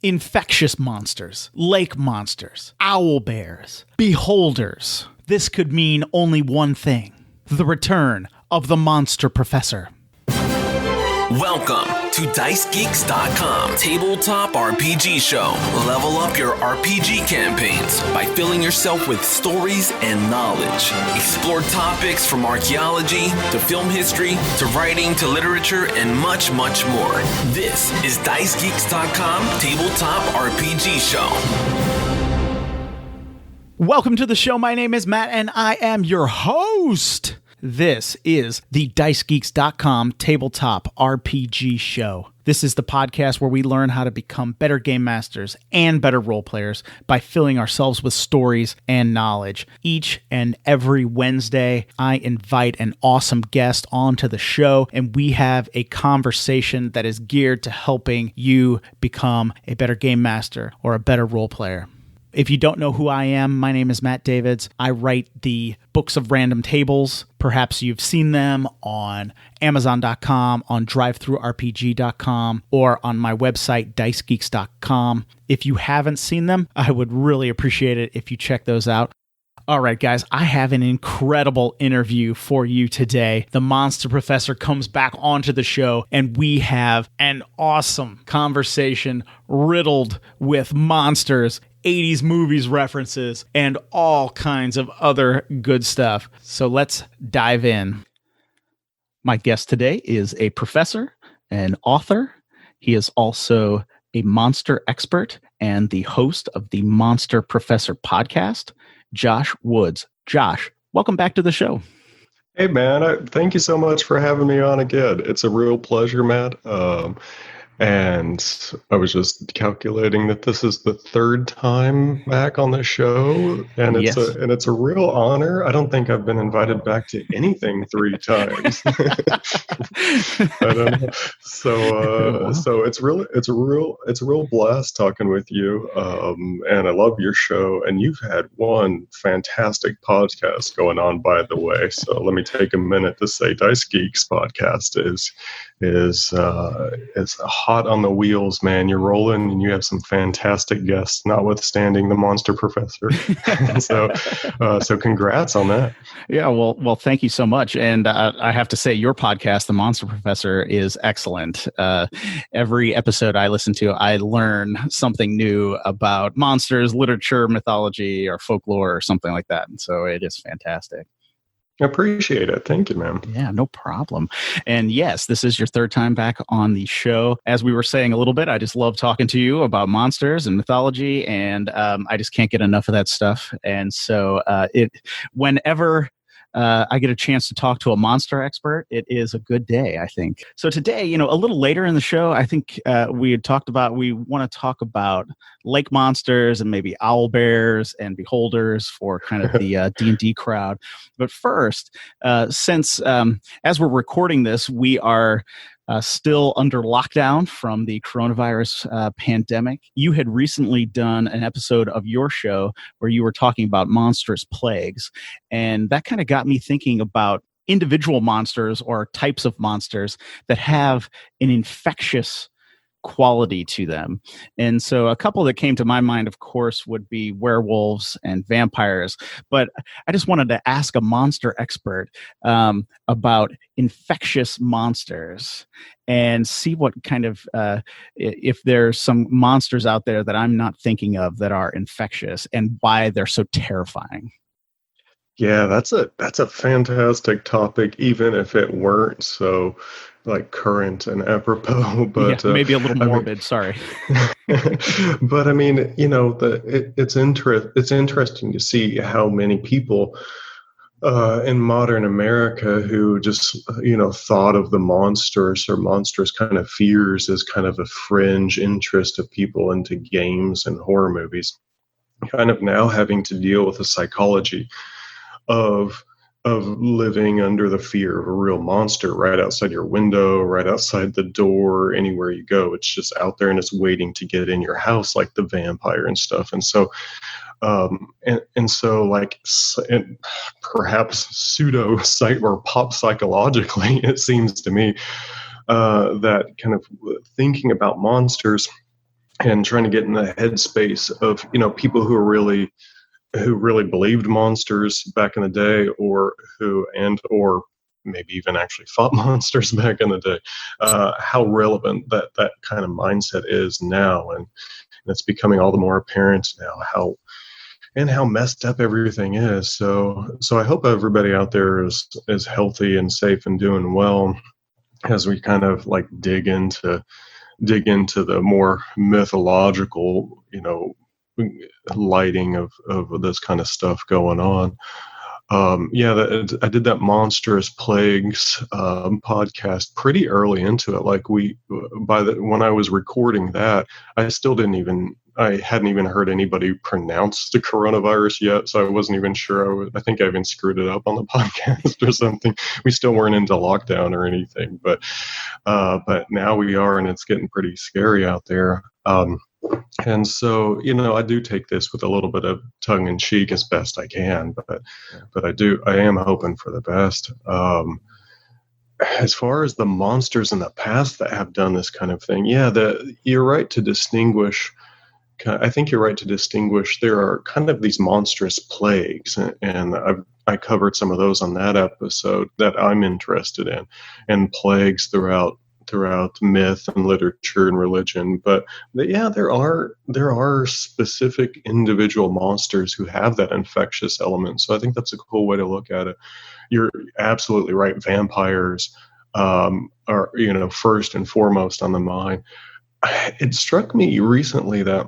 Infectious monsters, lake monsters, owlbears, beholders. This could mean only one thing: the return of the monster professor. Welcome to DiceGeeks.com Tabletop RPG Show. Level up your RPG campaigns by filling yourself with stories and knowledge. Explore topics from archaeology to film history to writing to literature and much, much more. This is DiceGeeks.com Tabletop RPG Show. Welcome to the show. My name is Matt, and I am your host. This is the DiceGeeks.com Tabletop RPG Show. This is the podcast where we learn how to become better game masters and better role players by filling ourselves with stories and knowledge. Each and every Wednesday, I invite an awesome guest onto the show, and we have a conversation that is geared to helping you become a better game master or a better role player. If you don't know who I am, my name is Matt Davids. I write the books of random tables. Perhaps you've seen them on Amazon.com, on DriveThruRPG.com, or on my website, DiceGeeks.com. If you haven't seen them, I would really appreciate it if you check those out. All right, guys, I have an incredible interview for you today. The Monster Professor comes back onto the show, and we have an awesome conversation riddled with monsters, 80s movies references, and all kinds of other good stuff. So let's dive in. My guest today is a professor, an author. He is also a monster expert and the host of the Monster Professor podcast, Josh Woods. Josh, welcome back to the show. Hey, man. Thank you so much for having me on again. It's a real pleasure, Matt. And I was just calculating that this is the third time back on the show, and it's a real honor. I don't think I've been invited back to anything 3 times. So it's a real blast talking with you. And I love your show, and you've had one fantastic podcast going on, by the way. So let me take a minute to say Dice Geeks podcast is hot on the wheels, man. You're rolling, and you have some fantastic guests, notwithstanding the Monster Professor. So congrats on that. Yeah, well, thank you so much. And I have to say, your podcast, The Monster Professor, is excellent. Every episode I listen to, I learn something new about monsters, literature, mythology, or folklore, or something like that. And so it is fantastic. I appreciate it. Thank you, man. Yeah, no problem. And yes, this is your third time back on the show. As we were saying a little bit, I just love talking to you about monsters and mythology, and I just can't get enough of that stuff. And so whenever I get a chance to talk to a monster expert, it is a good day, I think. So today, a little later in the show, I think we want to talk about lake monsters and maybe owlbears and beholders for kind of the D&D crowd. But first, since as we're recording this, we are still under lockdown from the coronavirus pandemic. You had recently done an episode of your show where you were talking about monstrous plagues. And that kind of got me thinking about individual monsters or types of monsters that have an infectious quality to them. And so a couple that came to my mind, of course, would be werewolves and vampires. But I just wanted to ask a monster expert about infectious monsters and see what kind of, if there's some monsters out there that I'm not thinking of that are infectious and why they're so terrifying. Yeah, that's a fantastic topic, even if it weren't so current and apropos, but maybe a little morbid. Sorry, but I mean, it's interesting to see how many people in modern America who just thought of the monstrous or monstrous kind of fears as kind of a fringe interest of people into games and horror movies, kind of now having to deal with the psychology of living under the fear of a real monster right outside your window, right outside the door, anywhere you go. It's just out there and it's waiting to get in your house, like the vampire and stuff. And so, and perhaps pseudo or pop psychologically, it seems to me that kind of thinking about monsters and trying to get in the headspace of, people who really believed monsters back in the day, or maybe even actually fought monsters back in the day, how relevant that kind of mindset is now. And it's becoming all the more apparent now how messed up everything is. So I hope everybody out there is healthy and safe and doing well, as we kind of like dig into the more mythological, lighting of this kind of stuff going on. I did that Monstrous Plagues podcast pretty early into it. Like when I was recording that, I hadn't even heard anybody pronounce the coronavirus yet, so I wasn't even sure. I think I even screwed it up on the podcast or something. We still weren't into lockdown or anything, but now we are, and it's getting pretty scary out there. And so, I do take this with a little bit of tongue in cheek as best I can, but I am hoping for the best. As far as the monsters in the past that have done this kind of thing, you're right to distinguish. I think you're right to distinguish. There are kind of these monstrous plagues, and I covered some of those on that episode that I'm interested in, and plagues throughout myth and literature and religion. But there are specific individual monsters who have that infectious element. So I think that's a cool way to look at it. You're absolutely right. Vampires are, first and foremost on the mind. It struck me recently that,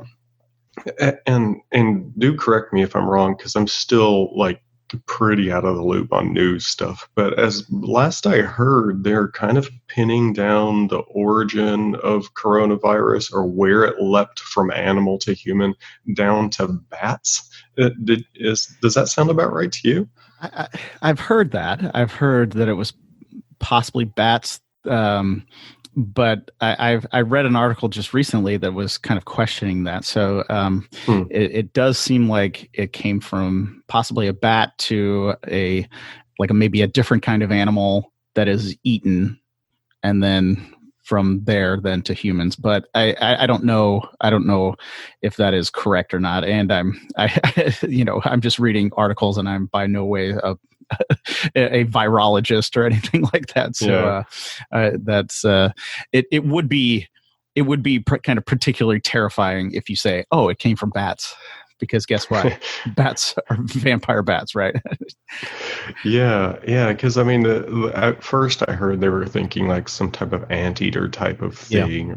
and do correct me if I'm wrong, because I'm still like pretty out of the loop on news stuff, but as last I heard, they're kind of pinning down the origin of coronavirus, or where it leapt from animal to human down to bats. Does that sound about right to you? I've heard that. I've heard that it was possibly bats, but I read an article just recently that was kind of questioning that. So it does seem like it came from possibly a bat to maybe a different kind of animal that is eaten, and then from there then to humans. But I don't know. I don't know if that is correct or not. And I'm just reading articles, and I'm by no way a virologist or anything like that. So that's it would be kind of particularly terrifying if you say, oh, it came from bats, because guess what? Bats are vampire bats, right? Yeah. Because at first I heard they were thinking like some type of anteater type of thing,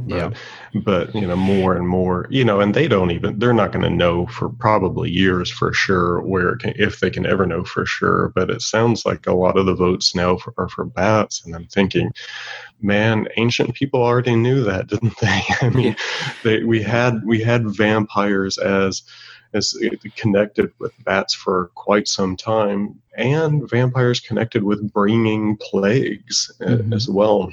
but more and more, and they're not going to know for probably years for sure if they can ever know for sure. But it sounds like a lot of the votes now are for bats, and I'm thinking, man, ancient people already knew that, didn't they? We had vampires as connected with bats for quite some time, and vampires connected with bringing plagues as well.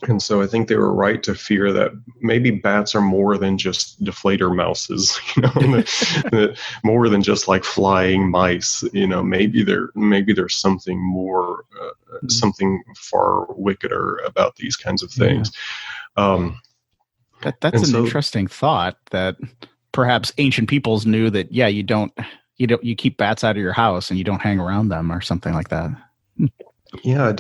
And so I think they were right to fear that maybe bats are more than just deflator mouses, more than just like flying mice. Maybe there's something more, something far wickeder about these kinds of things. That's an interesting thought, that perhaps ancient peoples knew that, you keep bats out of your house and you don't hang around them, or something like that. Yeah,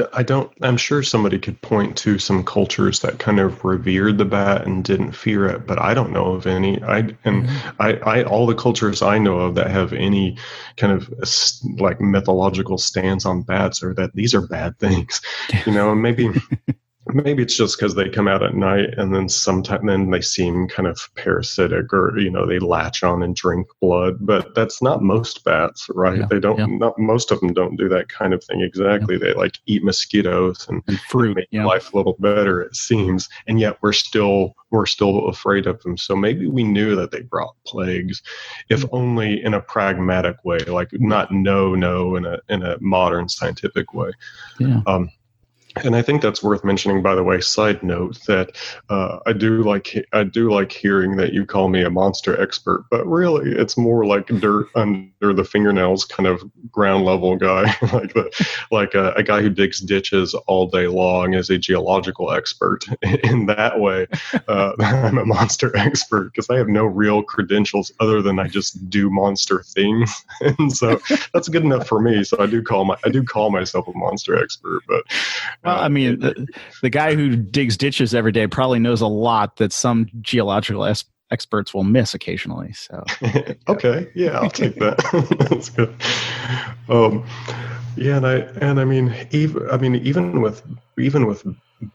I'm sure somebody could point to some cultures that kind of revered the bat and didn't fear it, but I don't know of any. All the cultures I know of that have any kind of like mythological stance on bats are that these are bad things, and maybe it's just because they come out at night, and then they seem kind of parasitic, or they latch on and drink blood. But that's not most bats, right? Yeah, they don't. Not most of them don't do that kind of thing exactly. They like eat mosquitoes and fruit, make life a little better, it seems. And yet we're still afraid of them. So maybe we knew that they brought plagues, if only in a pragmatic way, like not no in a modern scientific way. Yeah. And I think that's worth mentioning, by the way. Side note that I do like hearing that you call me a monster expert, but really it's more like dirt under the fingernails kind of ground level guy, like a guy who digs ditches all day long is a geological expert. In that way, I'm a monster expert because I have no real credentials other than I just do monster things, and so that's good enough for me. So I do call myself a monster expert, but. Well, I mean, the guy who digs ditches every day probably knows a lot that some geological experts will miss occasionally. So, okay, yeah, I'll take that. That's good. Yeah, and I mean, even with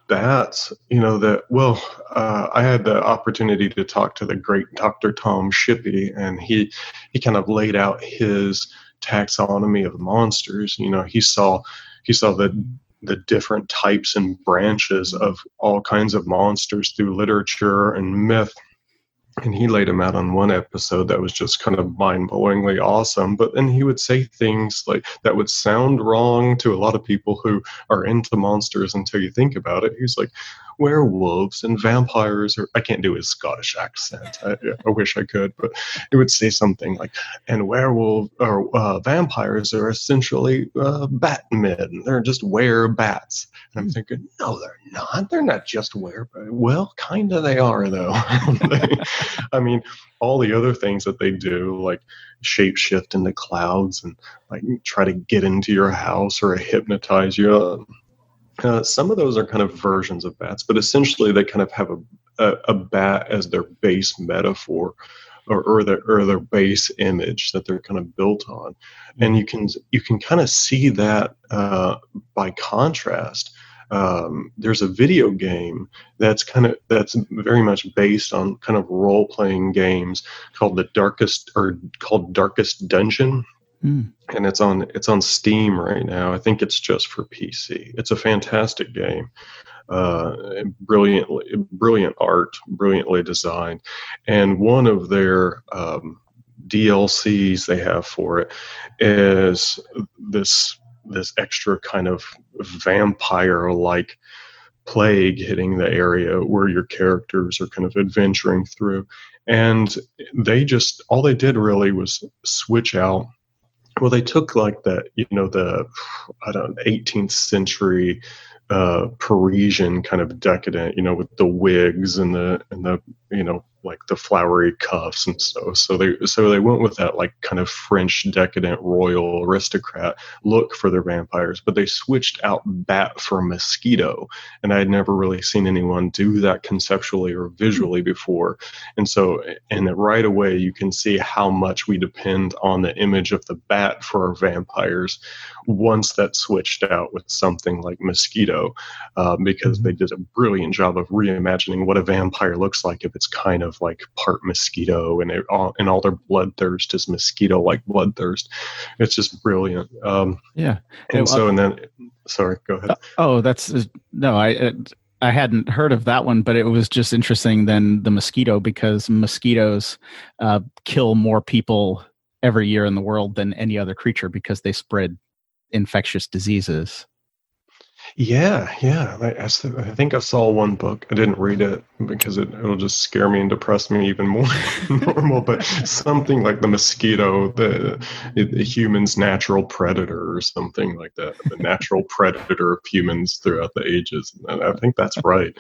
bats, I had the opportunity to talk to the great Dr. Tom Shippey, and he kind of laid out his taxonomy of monsters. He saw the different types and branches of all kinds of monsters through literature and myth. And he laid them out on one episode that was just kind of mind-blowingly awesome. But then he would say things like that would sound wrong to a lot of people who are into monsters until you think about it. He's like, werewolves and vampires, or I can't do his Scottish accent. I wish I could, but it would say something like, and vampires are essentially batmen. They're just were-bats. And I'm thinking, no, they're not. They're not just were-bats. Well, kind of they are, though. I mean, all the other things that they do, like shapeshift into clouds and like try to get into your house or hypnotize you. Some of those are kind of versions of bats, but essentially they kind of have a bat as their base metaphor or their base image that they're kind of built on. And you can kind of see that by contrast. There's a video game that's very much based on kind of role playing games called Darkest Dungeon. And it's on Steam right now. I think it's just for PC. It's a fantastic game. Brilliant art, brilliantly designed. And one of their DLCs they have for it is this extra kind of vampire-like plague hitting the area where your characters are kind of adventuring through. And all they did really was switch out. Well, they took like the 18th century Parisian kind of decadent, with the wigs and the like the flowery cuffs and so they went with that like kind of French decadent royal aristocrat look for their vampires, but they switched out bat for mosquito, and I had never really seen anyone do that conceptually or visually before. And right away you can see how much we depend on the image of the bat for our vampires once that's switched out with something like mosquito, because they did a brilliant job of reimagining what a vampire looks like if it's kind of like part mosquito and all their bloodthirst is mosquito like bloodthirst. It's just brilliant. Sorry, go ahead. I hadn't heard of that one, but it was just interesting than the mosquito, because mosquitoes kill more people every year in the world than any other creature because they spread infectious diseases. Yeah. I think I saw one book. I didn't read it because it'll just scare me and depress me even more than normal. But something like the mosquito, the human's natural predator, or something like that. The natural predator of humans throughout the ages. And I think that's right.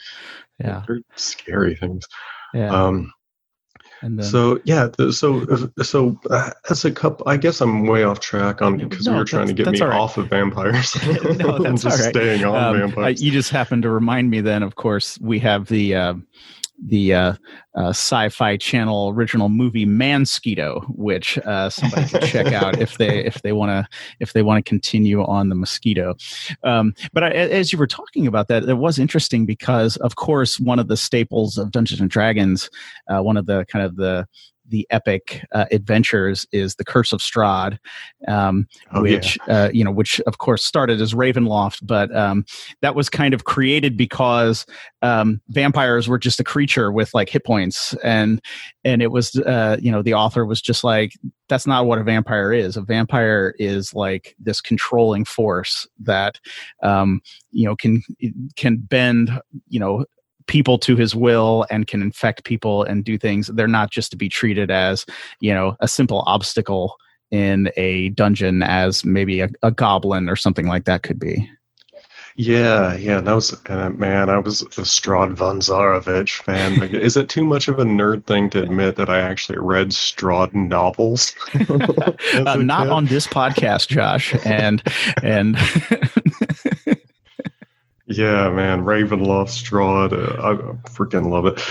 Yeah, they're scary things. Yeah. As a couple, I guess I'm way off track because we were trying to get me off of vampires. No, that's all right. Staying on vampires. You just happened to remind me then, of course, we have the Sci-Fi Channel original movie Mansquito, which somebody can check out if they want to continue on the mosquito. But as you were talking about that, it was interesting because, of course, one of the staples of Dungeons and Dragons, one of the kind of the the epic adventures is The Curse of Strahd, which of course started as Ravenloft, but that was kind of created because vampires were just a creature with like hit points, and it was the author was just like, that's not what a vampire is. A vampire is like this controlling force that can bend people to his will and can infect people and do things. They're not just to be treated as, a simple obstacle in a dungeon as maybe a goblin or something like that could be. Yeah, that was, man, I was a Strahd von Zarovich fan. Is it too much of a nerd thing to admit that I actually read Strahd novels? Not on this podcast, Josh. And yeah, man, Ravenloft, Strahd, I freaking love it.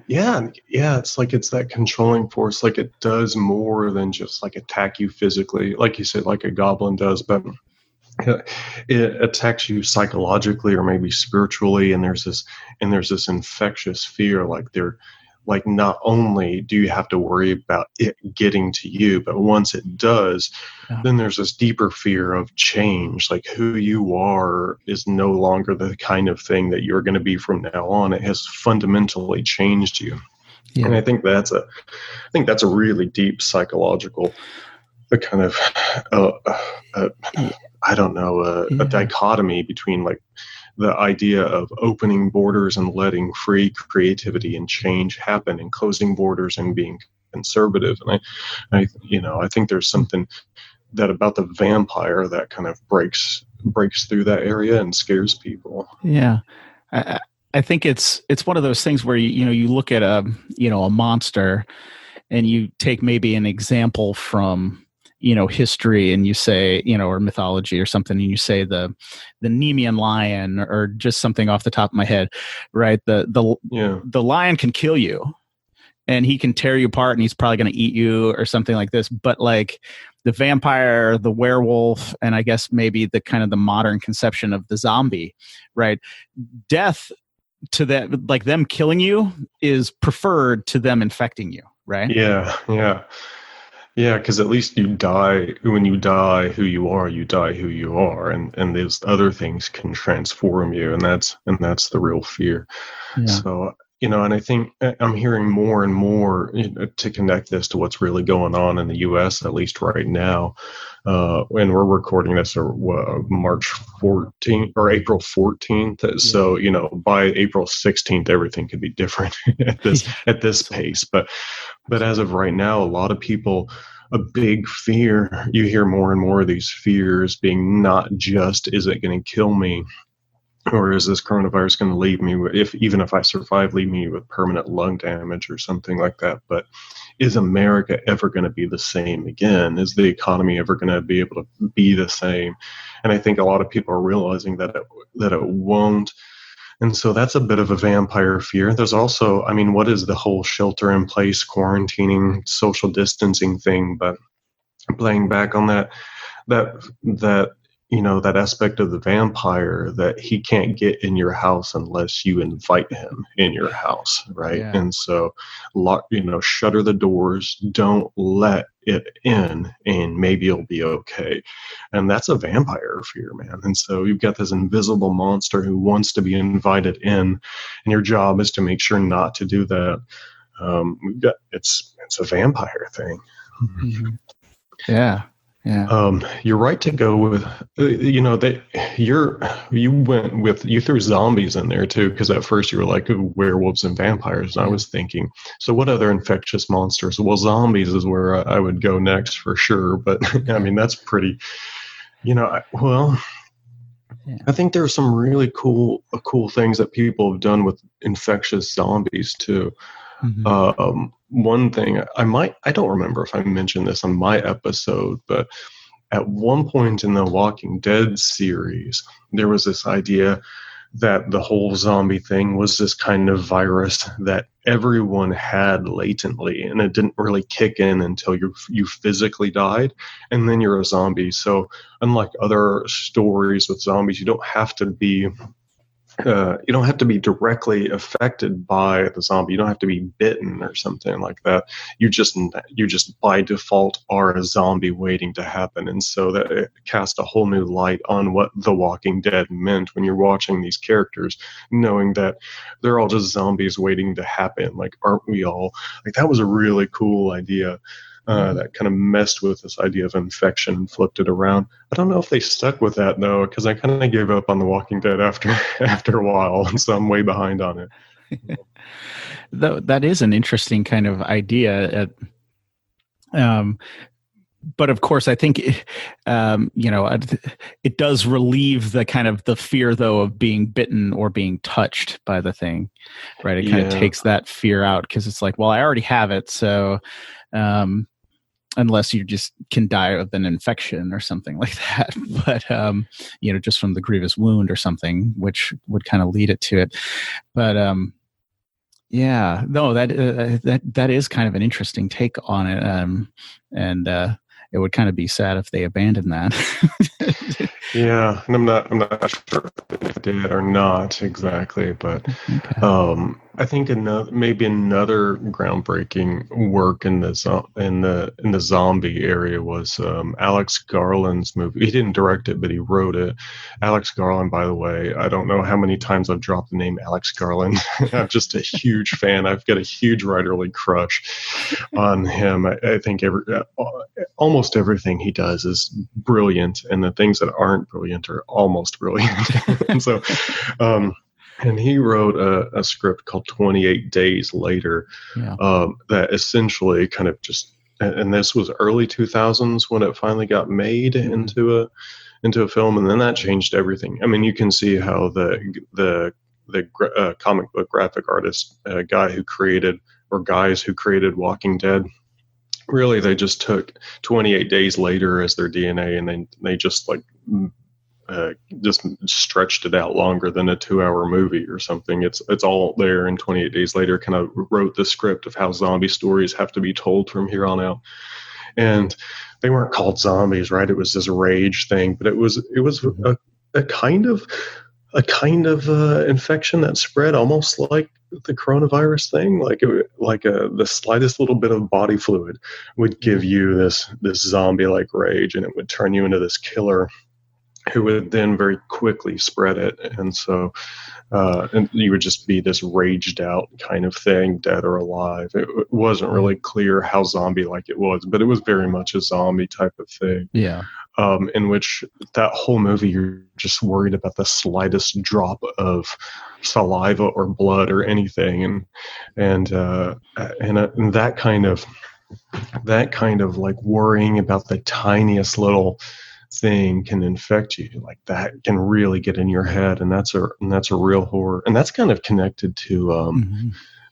It's like it's that controlling force. Like it does more than just like attack you physically, like you said, like a goblin does, but it attacks you psychologically or maybe spiritually. And there's this infectious fear. Like not only do you have to worry about it getting to you, but once it does, then there's this deeper fear of change. Like who you are is no longer the kind of thing that you're going to be from now on. It has fundamentally changed you. Yeah. And I think that's a really deep psychological kind of, a dichotomy between like the idea of opening borders and letting free creativity and change happen, and closing borders and being conservative. And I think there's something that about the vampire that kind of breaks through that area and scares people. Yeah. I think it's one of those things where you look at a monster and you take maybe an example from history, and you say, or mythology or something, and you say the Nemean lion, or just something off the top of my head, right? The lion can kill you and he can tear you apart and he's probably going to eat you or something like this. But like the vampire, the werewolf, and I guess maybe the kind of the modern conception of the zombie, right? Death to that, like them killing you, is preferred to them infecting you, right? Yeah, because at least you die. When you die who you are, you die who you are, and those other things can transform you, and that's the real fear. Yeah. So and I think I'm hearing more and more to connect this to what's really going on in the U.S. at least right now, and we're recording this March 14th or April 14th. Yeah. So by April 16th, everything could be different at this pace, but as of right now, a lot of people, a big fear, you hear more and more of these fears being not just, is it going to kill me? Or is this coronavirus going to leave me, even if I survive, leave me with permanent lung damage or something like that? But is America ever going to be the same again? Is the economy ever going to be able to be the same? And I think a lot of people are realizing that it won't. And so that's a bit of a vampire fear. There's also, what is the whole shelter in place, quarantining, social distancing thing? But playing back on that aspect of the vampire, that he can't get in your house unless you invite him in your house, right? Yeah. And so, shutter the doors, don't let it in, and maybe you'll be okay. And that's a vampire fear, man. And so you've got this invisible monster who wants to be invited in, and your job is to make sure not to do that. It's a vampire thing. Mm-hmm. Yeah. Yeah. You're right to go with, you threw zombies in there too, because at first you were like werewolves and vampires, and I was thinking, so what other infectious monsters? Well, zombies is where I would go next for sure, but that's pretty, I think there's some really cool things that people have done with infectious zombies too. Mm-hmm. One thing I don't remember if I mentioned this on my episode, but at one point in the Walking Dead series, there was this idea that the whole zombie thing was this kind of virus that everyone had latently, and it didn't really kick in until you physically died, and then you're a zombie. So unlike other stories with zombies, you don't have to be you don't have to be directly affected by the zombie. You don't have to be bitten or something like that. You just by default are a zombie waiting to happen. And so that it cast a whole new light on what The Walking Dead meant when you're watching these characters, knowing that they're all just zombies waiting to happen. Like, aren't we all? Like, that was a really cool idea. That kind of messed with this idea of infection and flipped it around. I don't know if they stuck with that though, because I kind of gave up on The Walking Dead after a while, and so I'm way behind on it. That is an interesting kind of idea. But of course, I think it does relieve the kind of the fear though of being bitten or being touched by the thing, right? It kind of takes that fear out, because it's like, well, I already have it, so. Unless you just can die of an infection or something like that, but just from the grievous wound or something, which would kind of lead it to it. But that is kind of an interesting take on it, and it would kind of be sad if they abandoned that. Yeah, and I'm not sure if they did or not exactly, but okay. I think maybe another groundbreaking work in the zombie area was Alex Garland's movie. He didn't direct it, but he wrote it. Alex Garland, by the way, I don't know how many times I've dropped the name Alex Garland. I'm just a huge fan. I've got a huge writerly crush on him. I think almost everything he does is brilliant, and the things that aren't brilliant are almost brilliant. And so and he wrote a script called 28 Days Later, that essentially kind of just, and this was early 2000s when it finally got made into a film, and then that changed everything. I mean, you can see how the comic book graphic artist guys who created Walking Dead, really they just took 28 Days Later as their DNA, and they just like just stretched it out longer than a 2-hour movie or something. It's all there in 28 Days Later. Kind of wrote the script of how zombie stories have to be told from here on out. And they weren't called zombies, right? It was this rage thing, but it was a kind of infection that spread almost like the coronavirus thing. The slightest little bit of body fluid would give you this zombie like rage, and it would turn you into this killer who would then very quickly spread it. And so and you would just be this raged out kind of thing, dead or alive. It wasn't really clear how zombie like it was, but it was very much a zombie type of thing. Yeah. In which that whole movie, you're just worried about the slightest drop of saliva or blood or anything. And that kind of like worrying about the tiniest little thing can infect you. Like, that can really get in your head, and that's a real horror. And that's kind of connected to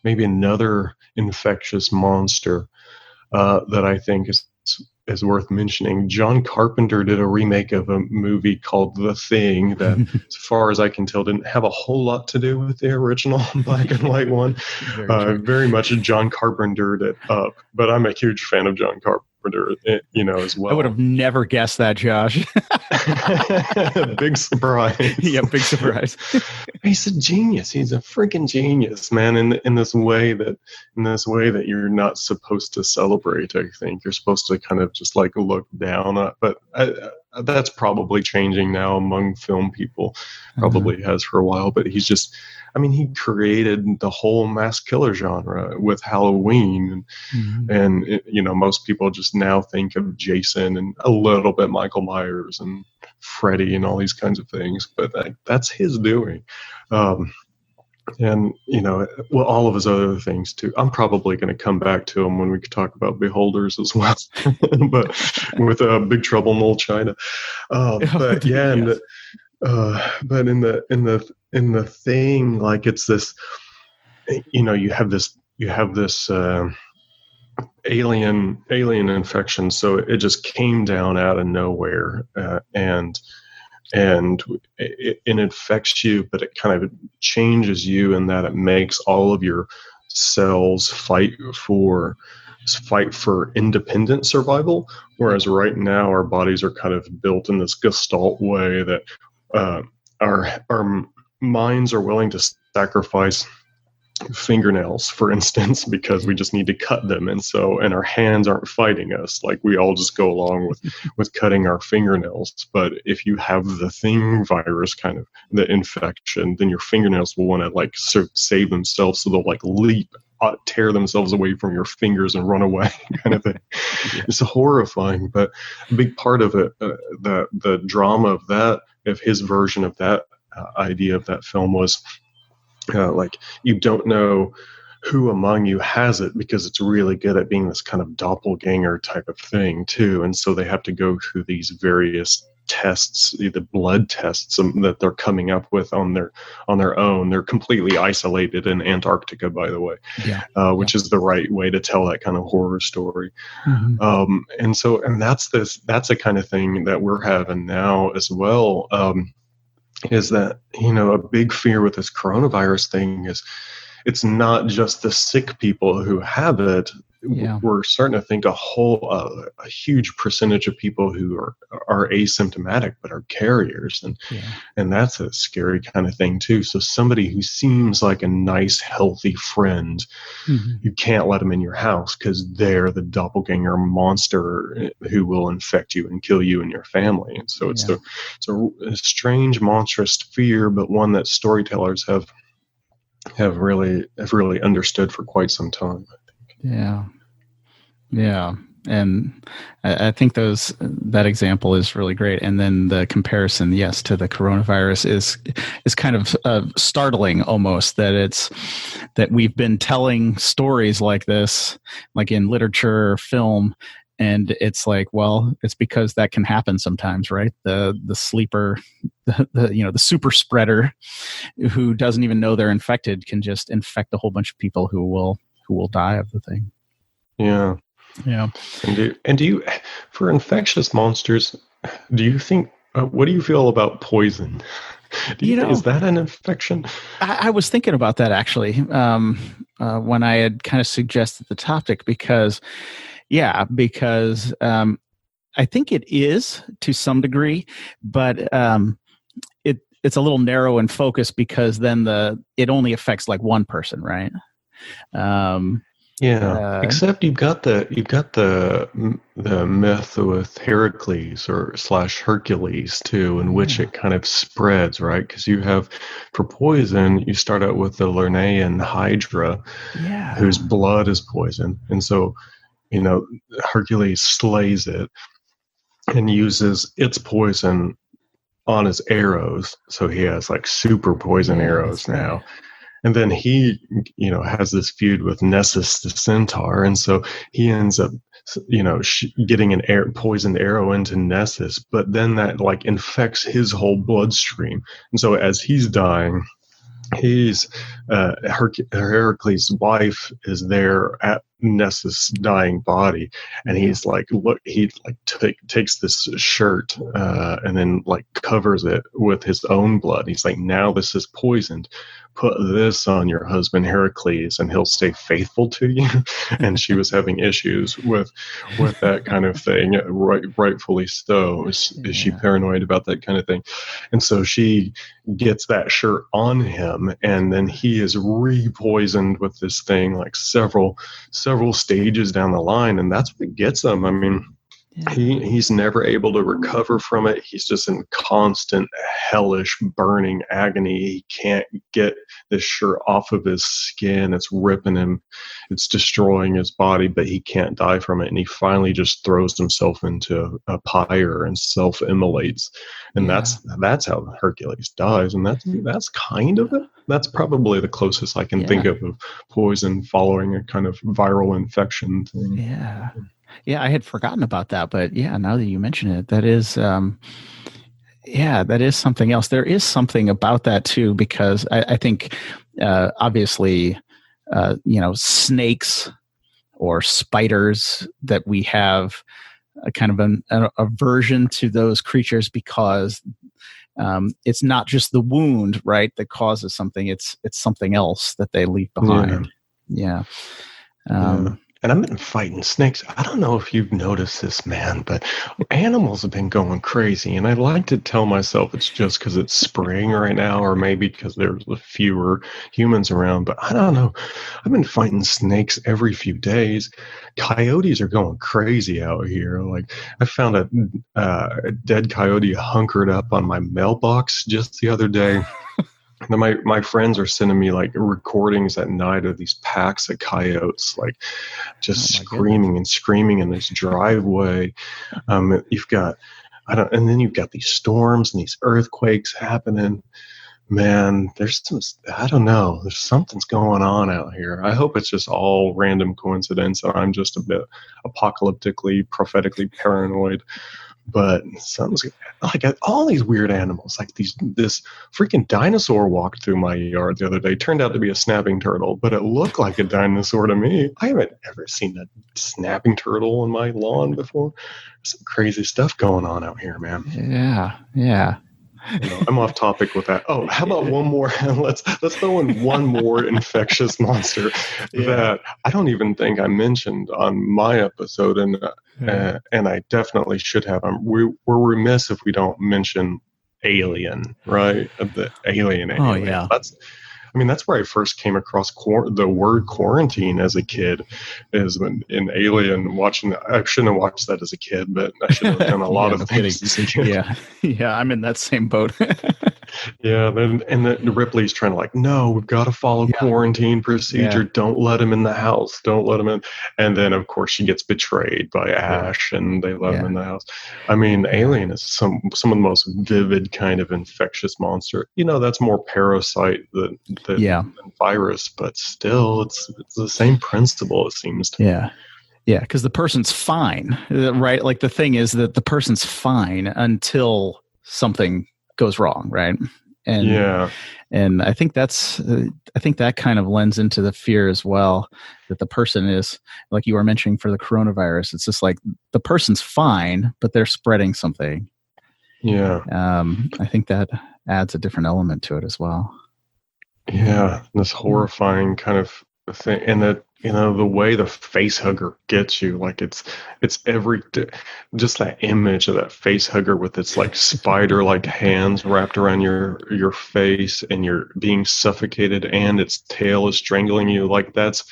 maybe another infectious monster that I think is worth mentioning. John Carpenter did a remake of a movie called The Thing that, as far as I can tell, didn't have a whole lot to do with the original black and white one. Very much John Carpentered it up, but I'm a huge fan of John Carpenter, as well. I would have never guessed that, Josh. Big surprise. Yeah, big surprise. He's a genius. He's a freaking genius, man. In this way that you're not supposed to celebrate. I think you're supposed to kind of just like look down at. But that's probably changing now among film people. Probably has for a while. But he's just. I mean, he created the whole mass killer genre with Halloween, and most people just now think of Jason and a little bit Michael Myers and Freddy and all these kinds of things, but that's his doing. And all of his other things too. I'm probably going to come back to him when we talk about Beholders as well, but with Big Trouble in Little China. But yeah, yes. But in the thing, like, it's this, you have this alien infection. So it just came down out of nowhere, and it infects you, but it kind of changes you in that it makes all of your cells fight for independent survival. Whereas right now our bodies are kind of built in this Gestalt way that our minds are willing to sacrifice fingernails, for instance, because we just need to cut them, and our hands aren't fighting us. Like, we all just go along with cutting our fingernails. But if you have the thing virus, kind of the infection, then your fingernails will want to like save themselves, so they'll like leap, tear themselves away from your fingers and run away, kind of thing. Yeah. It's horrifying. But a big part of it, the drama of that, of his version of that idea of that film was, like, you don't know who among you has it, because it's really good at being this kind of doppelganger type of thing too. And so they have to go through these various tests, the blood tests that they're coming up with on their own. They're completely isolated in Antarctica, by the way, which is the right way to tell that kind of horror story. Mm-hmm. And that's a kind of thing that we're having now as well. Is that, a big fear with this coronavirus thing is it's not just the sick people who have it. Yeah. We're starting to think a huge percentage of people who are asymptomatic but are carriers, and that's a scary kind of thing too. So somebody who seems like a nice, healthy friend, mm-hmm. you can't let them in your house because they're the doppelganger monster who will infect you and kill you and your family. And so it's a strange, monstrous fear, but one that storytellers have really understood for quite some time. Yeah. And I think that example is really great. And then the comparison, to the coronavirus is kind of startling almost, that we've been telling stories like this, like in literature or film. And it's like, well, it's because that can happen sometimes, right? The sleeper, the super spreader who doesn't even know they're infected can just infect a whole bunch of people who will die of the thing. Yeah. Yeah. And do you, for infectious monsters, do you think, what do you feel about poison? Is that an infection? I was thinking about that actually, when I had kind of suggested the topic, because I think it is to some degree, but it's a little narrow in focus, because then it only affects like one person, right? Except you've got the myth with Heracles or Hercules too, in which it kind of spreads, right? Because you have, for poison, you start out with the Lernaean Hydra, whose blood is poison, and so Hercules slays it and uses its poison on his arrows, so he has like super poison arrows now. Right. And then he, has this feud with Nessus the centaur, and so he ends up, getting an poisoned arrow into Nessus, but then that like infects his whole bloodstream, and so as he's dying, he's Heracles' wife is there at Nessus' dying body, and he's like, look, he like takes this shirt and then like covers it with his own blood. He's like, now this is poisoned. Put this on your husband Heracles, and he'll stay faithful to you. And she was having issues with that kind of thing, rightfully so. Is she paranoid about that kind of thing? And so she gets that shirt on him, and then he is re-poisoned with this thing like several stages down the line, and that's what gets him. I mean, he's never able to recover from it. He's just in constant hellish burning agony. He can't get this shirt off of his skin. It's ripping him. It's destroying his body, but he can't die from it. And he finally just throws himself into a pyre and self-immolates. And that's how Hercules dies. And that's kind of it. That's probably the closest I can think of poison following a kind of viral infection thing. Yeah, I had forgotten about that, but now that you mention it, that is, that is something else. There is something about that too, because I think, obviously, snakes or spiders, that we have a kind of an aversion to those creatures because it's not just the wound, right, that causes something. It's something else that they leave behind. And I've been fighting snakes. I don't know if you've noticed this, man, but animals have been going crazy. And I like to tell myself it's just because it's spring right now, or maybe because there's fewer humans around. But I don't know. I've been fighting snakes every few days. Coyotes are going crazy out here. Like I found a dead coyote hunkered up on my mailbox just the other day. And my friends are sending me like recordings at night of these packs of coyotes, like just screaming and screaming in this driveway. You've got, and then you've got these storms and these earthquakes happening. Man, I don't know. There's something's going on out here. I hope it's just all random coincidence and I'm just a bit apocalyptically, prophetically paranoid. But something's like all these weird animals, like this freaking dinosaur walked through my yard the other day. Turned out to be a snapping turtle, but it looked like a dinosaur to me. I haven't ever seen a snapping turtle on my lawn before. There's some crazy stuff going on out here, man. Yeah. I'm off topic with that. Oh, how about one more? Let's throw in one more infectious monster that I don't even think I mentioned on my episode, and I definitely should have. We're remiss if we don't mention Alien, right? The Alien. Oh yeah. That's where I first came across the word quarantine as a kid, is when in Alien watching. I shouldn't have watched that as a kid, but I should have done a lot of things as a kid. Yeah, I'm in that same boat. Yeah, then Ripley's trying to like, no, we've got to follow quarantine procedure. Don't let him in the house. Don't let him in. And then, of course, she gets betrayed by Ash, and they let him in the house. Alien is some of the most vivid kind of infectious monster. That's more parasite than virus, but still, it's the same principle, it seems to me. Yeah, because the person's fine, right? Like the thing is that the person's fine until something goes wrong, right? And I think that kind of lends into the fear as well, that the person is, like you were mentioning for the coronavirus, it's just like the person's fine, but they're spreading something. I think that adds a different element to it as well. Yeah, this horrifying kind of thing, and that the way the face hugger gets you, like it's just that image of that face hugger with its like spider like hands wrapped around your face, and you're being suffocated, and its tail is strangling you. Like that's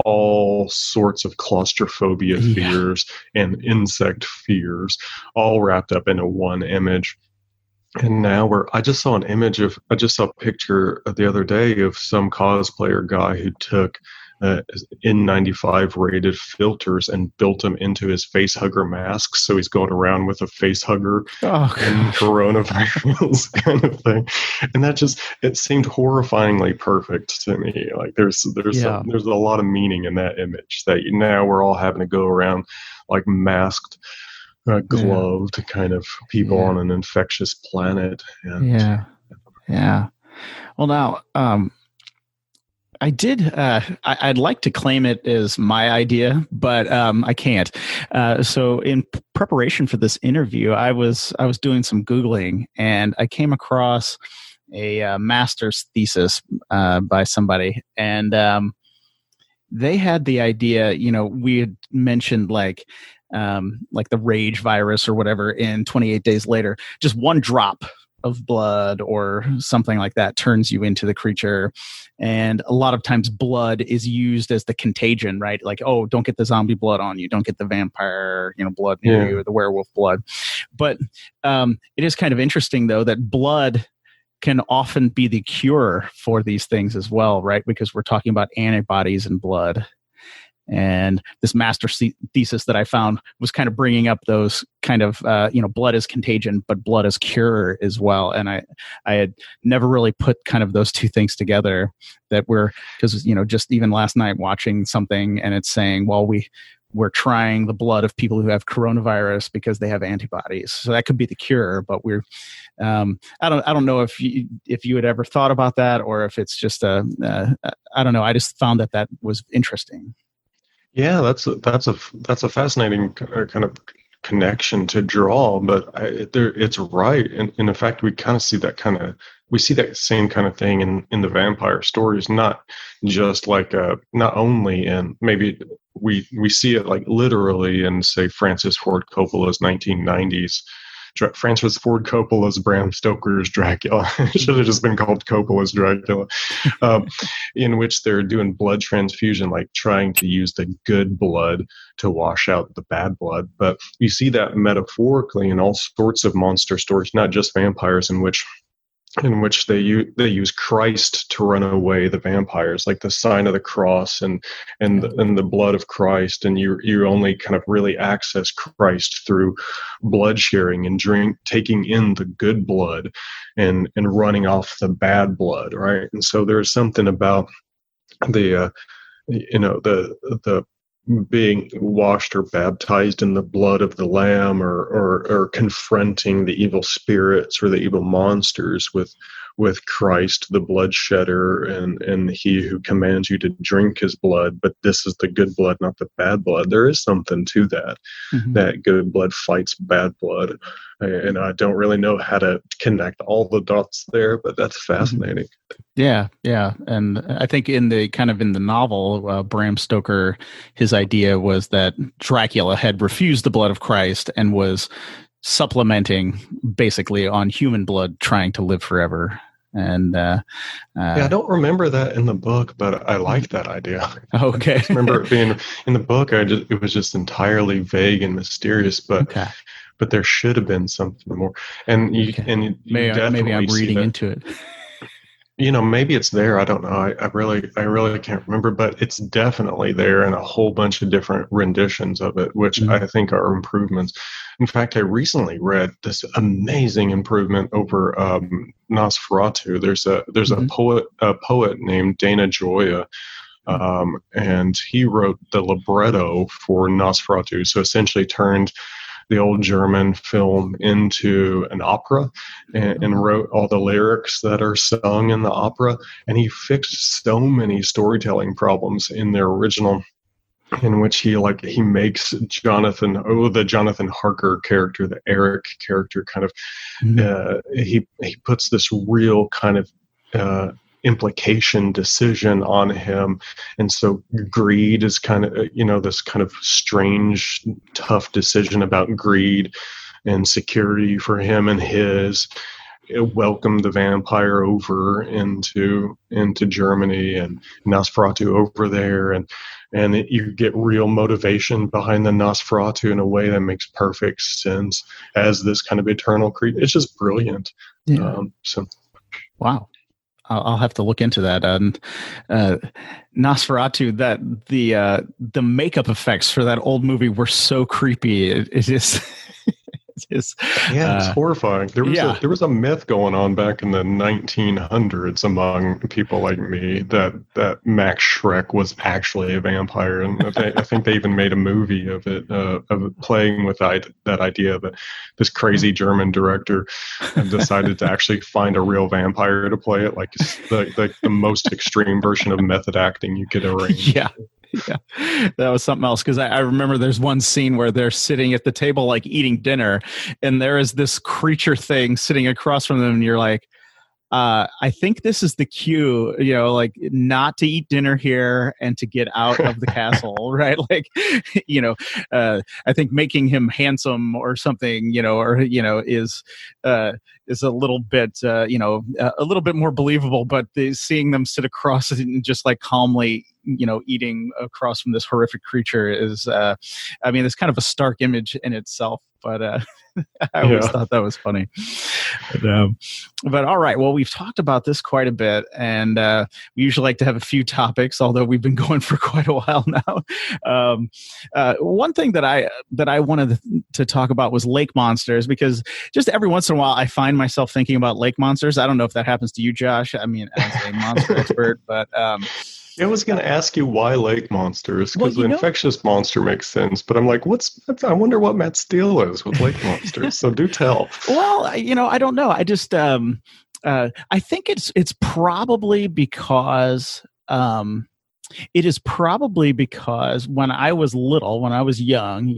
all sorts of claustrophobia fears and insect fears all wrapped up into one image. And now I just saw a picture the other day of some cosplayer guy who took N95 rated filters and built them into his face hugger masks. So he's going around with a face hugger and coronavirus kind of thing. And it seemed horrifyingly perfect to me. Like there's a lot of meaning in that image, that now we're all having to go around like masked, gloved kind of people on an infectious planet. And, Well, now, I did. I'd like to claim it as my idea, but I can't. So, in preparation for this interview, I was doing some Googling, and I came across a master's thesis by somebody, and they had the idea. We had mentioned like the rage virus or whatever. In 28 days later, just one drop of blood or something like that turns you into the creature. And a lot of times blood is used as the contagion, right? Like, oh, don't get the zombie blood on you. Don't get the vampire, blood near you, or the werewolf blood. But it is kind of interesting, though, that blood can often be the cure for these things as well, right? Because we're talking about antibodies in blood. And this master thesis that I found was kind of bringing up those kind of, blood is contagion, but blood is cure as well. And I had never really put kind of those two things together, because just even last night watching something, and it's saying, well, we're trying the blood of people who have coronavirus because they have antibodies. So that could be the cure, but I don't know if you had ever thought about that, or if it's just I don't know. I just found that was interesting. Yeah, that's a fascinating kind of connection to draw, but it's right. And in fact, we kind of see that same kind of thing in the vampire stories, not just like not only in maybe we see it like literally in, say, Francis Ford Coppola's 1990s. Francis Ford Coppola's Bram Stoker's Dracula. It should have just been called Coppola's Dracula, in which they're doing blood transfusion, like trying to use the good blood to wash out the bad blood. But you see that metaphorically in all sorts of monster stories, not just vampires, in which they use Christ to run away the vampires, like the sign of the cross and the blood of Christ, and you only kind of really access Christ through blood sharing and taking in the good blood and running off the bad blood, right? And so there's something about the being washed or baptized in the blood of the Lamb, or confronting the evil spirits or the evil monsters with Christ, the bloodshedder, and he who commands you to drink his blood, but this is the good blood, not the bad blood. There is something to that, that good blood fights bad blood. And I don't really know how to connect all the dots there, but that's fascinating. Yeah. And I think in the novel, Bram Stoker, his idea was that Dracula had refused the blood of Christ and was supplementing basically on human blood, trying to live forever. And I don't remember that in the book, but I like that idea. Okay. I remember it being in the book. It was just entirely vague and mysterious, but there should have been something more. And you maybe I'm reading into it. Maybe it's there. I don't know. I really can't remember, but it's definitely there in a whole bunch of different renditions of it, which I think are improvements. In fact, I recently read this amazing improvement over Nosferatu. There's a poet named Dana Gioia, and he wrote the libretto for Nosferatu. So essentially turned the old German film into an opera and wrote all the lyrics that are sung in the opera. And he fixed so many storytelling problems in their original, in which he makes the Jonathan Harker character, the Eric character, kind of, he puts this real kind of implication decision on him. And so greed is kind of, this kind of strange, tough decision about greed and security for him and his. Welcome the vampire over into Germany, and Nosferatu over there, and you get real motivation behind the Nosferatu in a way that makes perfect sense as this kind of eternal creature. It's just brilliant. Yeah. Wow. I'll have to look into that. And Nosferatu, that the makeup effects for that old movie were so creepy. It is. It's horrifying. There was a myth going on back in the 1900s among people like me that Max Schreck was actually a vampire, and I think they even made a movie of it, of playing with that idea that this crazy German director decided to actually find a real vampire to play it, like the most extreme version of method acting you could arrange. Yeah. Yeah, that was something else, because I remember there's one scene where they're sitting at the table like eating dinner, and there is this creature thing sitting across from them, and you're like, I think this is the cue, like not to eat dinner here and to get out of the castle, right? Like, I think making him handsome or something, is a little bit, a little bit more believable. But seeing them sit across and just like calmly, eating across from this horrific creature is, it's kind of a stark image in itself. But I always thought that was funny. But all right, well, we've talked about this quite a bit, and we usually like to have a few topics, although we've been going for quite a while now. One thing that I wanted to talk about was lake monsters, because just every once in a while I find myself thinking about lake monsters. I don't know if that happens to you, Josh. I mean, as a monster expert, but I was going to ask you why lake monsters, because the infectious monster makes sense, but I'm like, I wonder what Matt Steele is with lake monsters. So do tell. Well, I don't know. I just, I think it's probably because, it is probably because when I was young,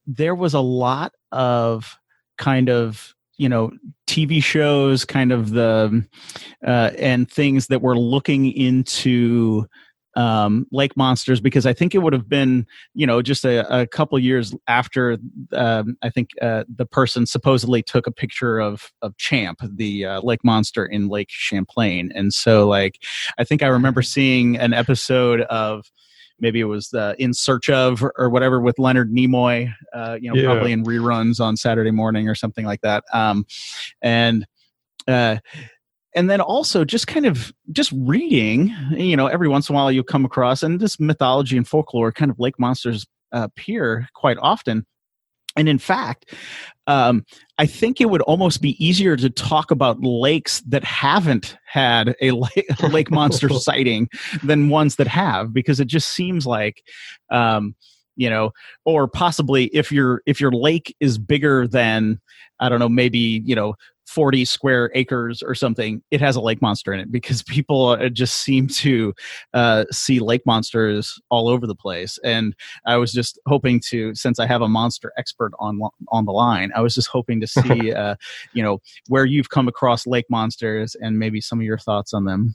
there was a lot of kind of, TV shows, kind of and things that were looking into lake monsters, because I think it would have been, just a couple years after I think the person supposedly took a picture of Champ, the lake monster in Lake Champlain. And so like, I think I remember seeing an episode of, maybe it was In Search of or whatever with Leonard Nimoy, probably in reruns on Saturday morning or something like that. And then also just reading, every once in a while you'll come across, and this mythology and folklore kind of lake monsters appear quite often. And in fact, I think it would almost be easier to talk about lakes that haven't had a lake monster sighting than ones that have, because it just seems like, or possibly if your lake is bigger than, I don't know, maybe, 40 square acres or something, it has a lake monster in it, because people just seem to see lake monsters all over the place. And I was just hoping to, since I have a monster expert on the line, I was just hoping to see, where you've come across lake monsters and maybe some of your thoughts on them.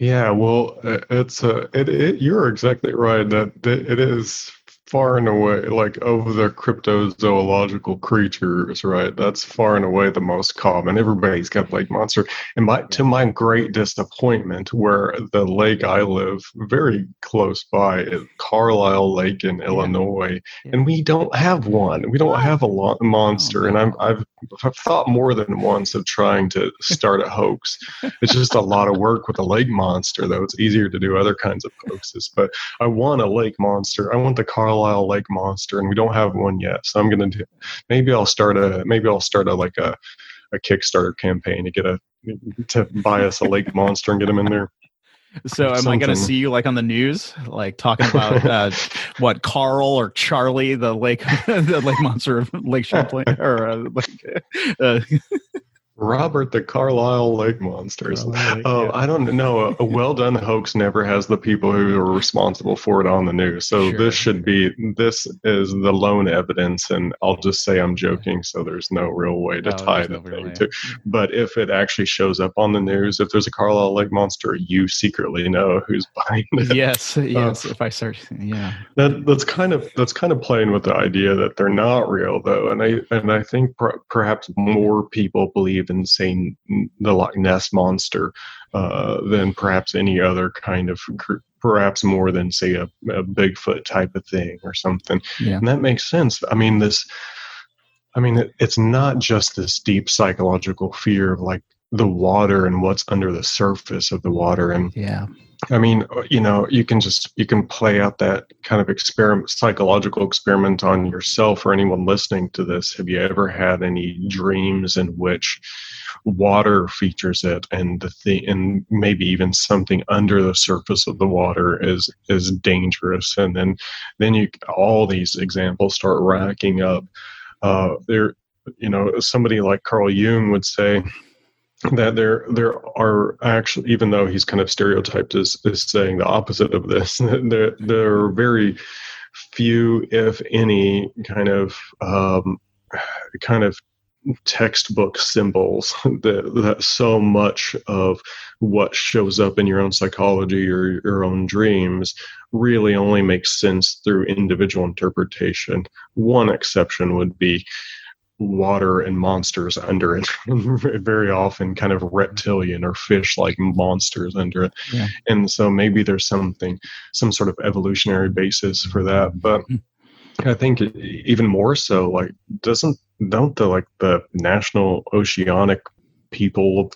Yeah, well, you're exactly right that it is far and away, like, of the cryptozoological creatures, right? That's far and away the most common. Everybody's got lake monster. And to my great disappointment, where the lake I live very close by is Carlisle Lake in Illinois, and we don't have one. We don't have a monster. And I've thought more than once of trying to start a hoax. It's just a lot of work with a lake monster, though. It's easier to do other kinds of hoaxes. But I want a lake monster. I want the Carlisle Lake monster, and we don't have one yet. So I'm gonna maybe I'll start a Kickstarter campaign to buy us a lake monster and get him in there. So am I going to see you like on the news, like talking about what, Carl or Charlie, the lake monster of Lake Champlain, or Robert the Carlisle Lake Monsters. I don't know. A well-done hoax never has the people who are responsible for it on the news. So this is the lone evidence, and I'll just say I'm joking, so there's no real way to tie the thing to. But if it actually shows up on the news, if there's a Carlisle Lake Monster, you secretly know who's behind it. Yes. If I search, that's kind of playing with the idea that they're not real, though, and I think perhaps more people believe in, say, the Loch Ness monster than perhaps any other kind of, perhaps more than, say, a Bigfoot type of thing or something. And that makes sense. It's not just this deep psychological fear of like the water and what's under the surface of the water. And you can play out that kind of psychological experiment on yourself or anyone listening to this. Have you ever had any dreams in which water features it, and and maybe even something under the surface of the water is dangerous? And then all these examples start racking up. Somebody like Carl Jung would say that there are actually, even though he's kind of stereotyped as saying the opposite of this, there are very few, if any, kind of textbook symbols that so much of what shows up in your own psychology or your own dreams really only makes sense through individual interpretation. One exception would be water and monsters under it. Very often kind of reptilian or fish-like monsters under it. And so maybe there's some sort of evolutionary basis for that. But I think even more so, like, don't the National Oceanic people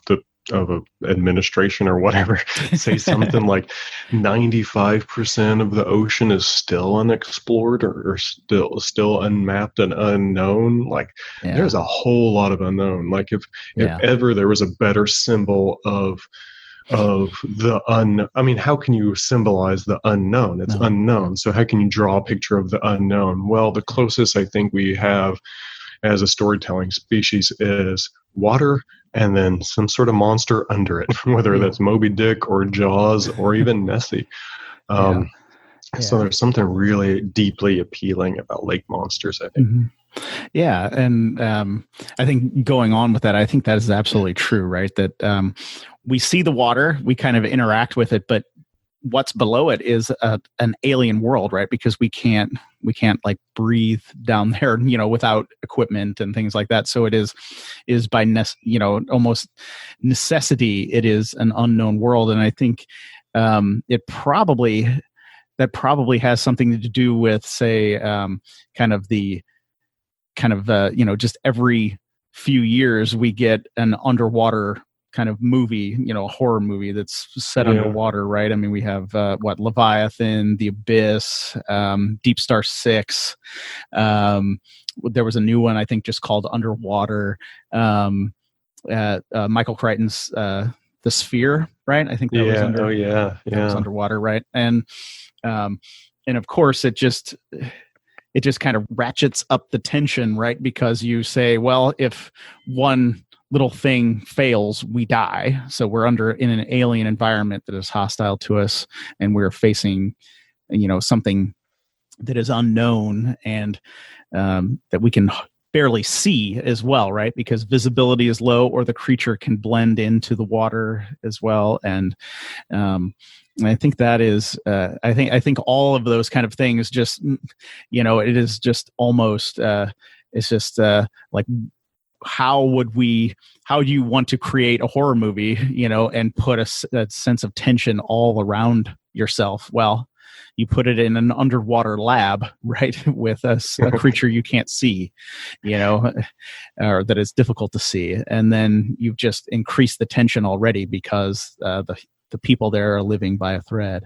of administration or whatever say something like 95% of the ocean is still unexplored or still unmapped and unknown? Like, there's a whole lot of unknown. Like, if ever there was a better symbol of the how can you symbolize the unknown? It's unknown. So how can you draw a picture of the unknown? Well, the closest I think we have as a storytelling species is water, and then some sort of monster under it, whether that's Moby Dick or Jaws or even Nessie. So there's something really deeply appealing about lake monsters, I think. Yeah, and I think going on with that, I think that is absolutely true, right? That we see the water, we kind of interact with it, but what's below it is an alien world, right? Because we can't like breathe down there, without equipment and things like that. So it is by almost necessity, it is an unknown world. And I think that probably has something to do with, say, just every few years we get an underwater kind of movie, a horror movie that's set underwater, right? I mean, we have Leviathan, The Abyss, Deep Star 6. There was a new one, I think, just called Underwater. Michael Crichton's The Sphere, right? I think that was that was underwater, right? And of course, it just kind of ratchets up the tension, right? Because you say, well, if one little thing fails, we die. So we're in an alien environment that is hostile to us, and we're facing, something that is unknown and that we can barely see as well, right? Because visibility is low, or the creature can blend into the water as well. And I think that is, I think all of those kind of things just, it is just almost, it's just like, how do you want to create a horror movie, and put a sense of tension all around yourself? Well, you put it in an underwater lab, right, with a creature you can't see, or that is difficult to see. And then you've just increased the tension already because the people there are living by a thread.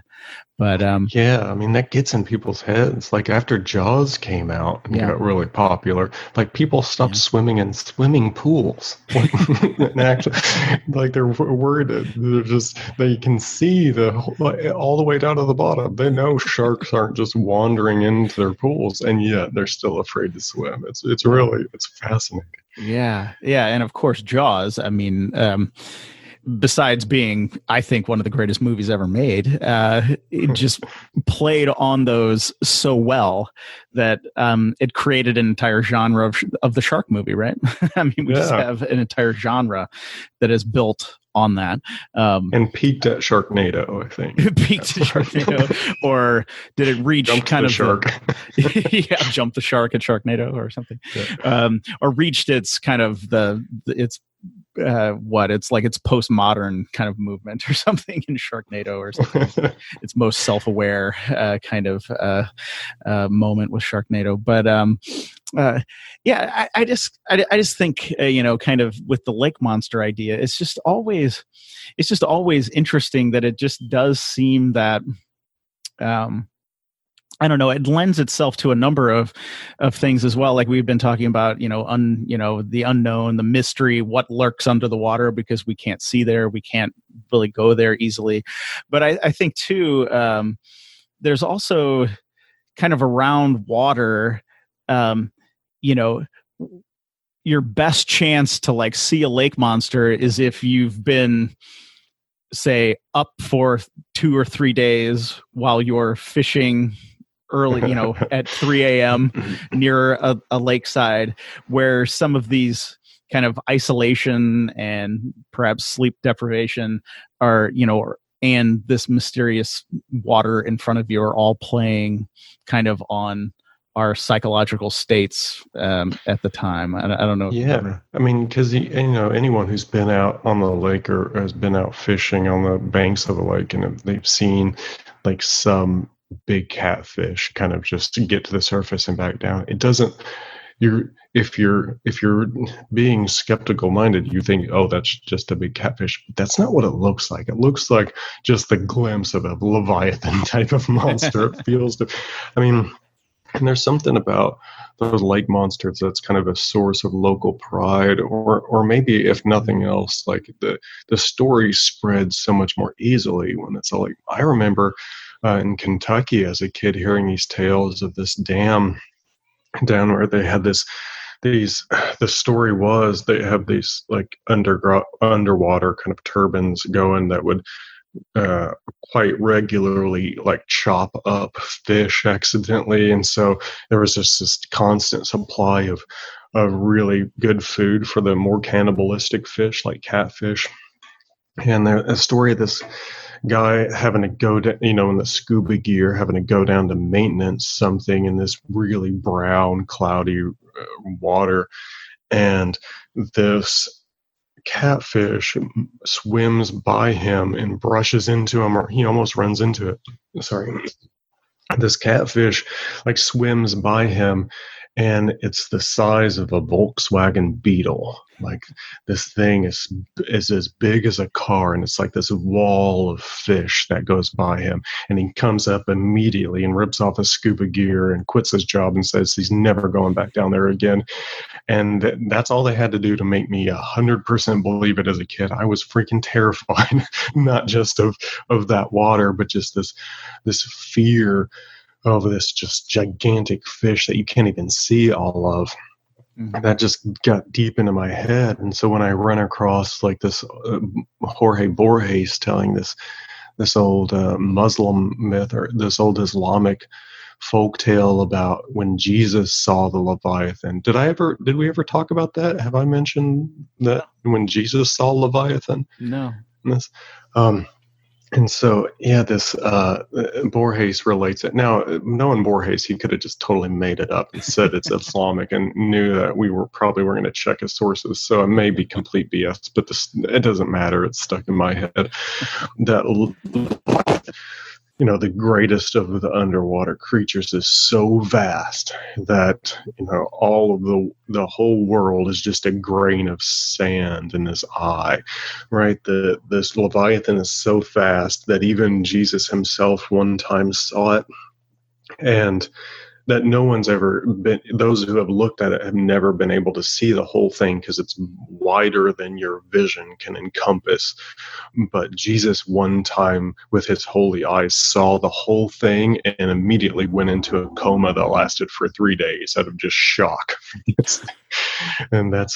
But that gets in people's heads. Like after Jaws came out and got really popular, like people stopped swimming in swimming pools. And actually, like they're worried they can see all the way down to the bottom. They know sharks aren't just wandering into their pools, and yet they're still afraid to swim. It's really fascinating. Yeah, and of course Jaws. I mean, besides being, I think, one of the greatest movies ever made, it just played on those so well that it created an entire genre of the shark movie, right? I mean, we just have an entire genre that is built on that. And peaked at Sharknado, I think. Peaked at Sharknado, or did it reach jumped kind the of shark? Jumped the shark at Sharknado or something, or reached its kind of its it's postmodern kind of movement or something in Sharknado, or something. It's most self-aware kind of moment with Sharknado. But I just think kind of with the lake monster idea, it's just always interesting that it just does seem that I don't know, it lends itself to a number of things as well. Like we've been talking about, the unknown, the mystery, what lurks under the water, because we can't see there. We can't really go there easily. But I think too, there's also kind of around water, your best chance to like see a lake monster is if you've been, say, up for 2 or 3 days while you're fishing early, at 3 a.m. near a lakeside, where some of these kind of isolation and perhaps sleep deprivation are, and this mysterious water in front of you are all playing kind of on our psychological states at the time. I don't know. Yeah, I mean, because anyone who's been out on the lake or has been out fishing on the banks of the lake, and they've seen like some big catfish kind of just get to the surface and back down. It doesn't. If you're being skeptical minded, you think, oh, that's just a big catfish. But that's not what it looks like. It looks like just the glimpse of a Leviathan type of monster. It feels. And there's something about those lake monsters that's kind of a source of local pride, or maybe if nothing else, like the story spreads so much more easily when it's all like. I remember in Kentucky as a kid hearing these tales of this dam down where they had the story was they have these like underwater kind of turbines going that would quite regularly like chop up fish accidentally, and so there was just this constant supply of really good food for the more cannibalistic fish like catfish. And a story of this guy having to go to, in the scuba gear, having to go down to maintenance something in this really brown, cloudy water. And this catfish swims by him and brushes into him, or he almost runs into it. Sorry. This catfish like swims by him, and it's the size of a Volkswagen Beetle. Like, this thing is as big as a car, and it's like this wall of fish that goes by him. And he comes up immediately and rips off his scuba gear and quits his job and says he's never going back down there again. And that's all they had to do to make me 100% believe it as a kid. I was freaking terrified, not just of that water, but just this fear of this just gigantic fish that you can't even see all of. Mm-hmm. That just got deep into my head. And so when I run across like this Jorge Borges telling this old Muslim myth, or this old Islamic folk tale about when Jesus saw the Leviathan. Did we ever talk about that? Have I mentioned that when Jesus saw Leviathan? No. And so, this Borges relates it. Now, knowing Borges, he could have just totally made it up and said it's Islamic and knew that we were probably going to check his sources. So it may be complete BS, but it doesn't matter. It's stuck in my head. That, the greatest of the underwater creatures is so vast that, all of the whole world is just a grain of sand in his eye, right? This Leviathan is so vast that even Jesus himself one time saw it, and that no one's ever been, those who have looked at it have never been able to see the whole thing because it's wider than your vision can encompass. But Jesus one time with his holy eyes saw the whole thing and immediately went into a coma that lasted for 3 days out of just shock. And that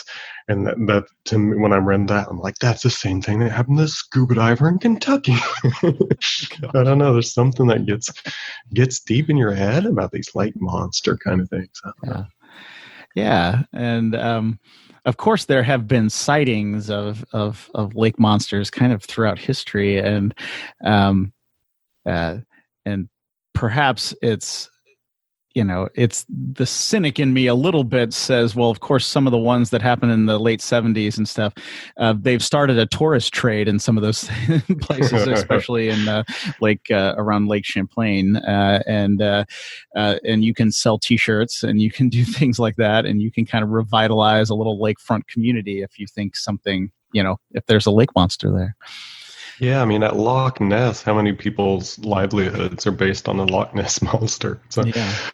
to me, when I read that, I'm like, that's the same thing that happened to the scuba diver in Kentucky. I don't know. There's something that gets deep in your head about these lake monster kind of things. Yeah. And of course, there have been sightings of lake monsters kind of throughout history, and perhaps it's the cynic in me a little bit says, well, of course, some of the ones that happened in the late 70s and stuff, they've started a tourist trade in some of those places, especially in around Lake Champlain. And you can sell T-shirts and you can do things like that. And you can kind of revitalize a little lakefront community if you think something, if there's a lake monster there. Yeah, I mean, at Loch Ness, how many people's livelihoods are based on the Loch Ness monster? So,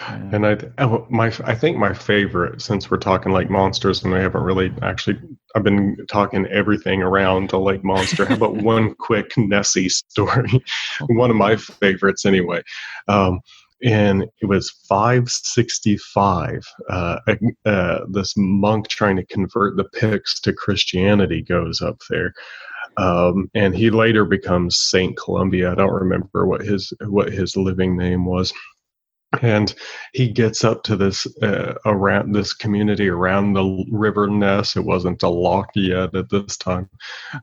and I think my favorite, since we're talking lake monsters and we haven't really actually, I've been talking everything around the lake monster. How about one quick Nessie story? One of my favorites, anyway. And it was 565. This monk trying to convert the Picts to Christianity goes up there. And he later becomes Saint Columbia. I don't remember what his living name was. And he gets up to this around this community around the River Ness. It wasn't a loch yet at this time,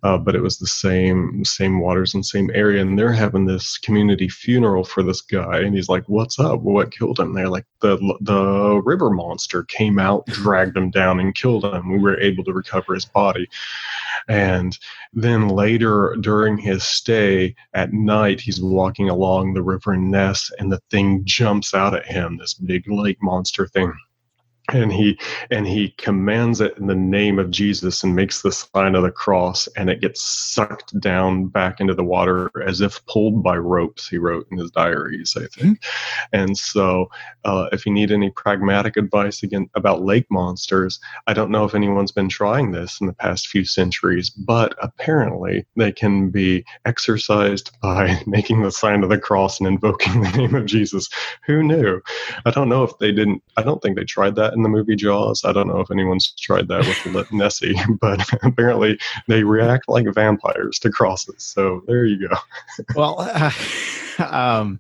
but it was the same waters and same area. And they're having this community funeral for this guy. And he's like, "What's up? What killed him?" They're like, "The river monster came out, dragged him down, and killed him. We were able to recover his body." And then later during his stay at night, he's walking along the River Ness, and the thing jumps out at him, this big lake monster thing. And he commands it in the name of Jesus and makes the sign of the cross, and it gets sucked down back into the water as if pulled by ropes, he wrote in his diaries, I think. And so if you need any pragmatic advice again about lake monsters, I don't know if anyone's been trying this in the past few centuries, but apparently they can be exorcised by making the sign of the cross and invoking the name of Jesus. Who knew? I don't think they tried that in the movie Jaws. I don't know if anyone's tried that with Nessie, but apparently they react like vampires to crosses. So there you go. Well, I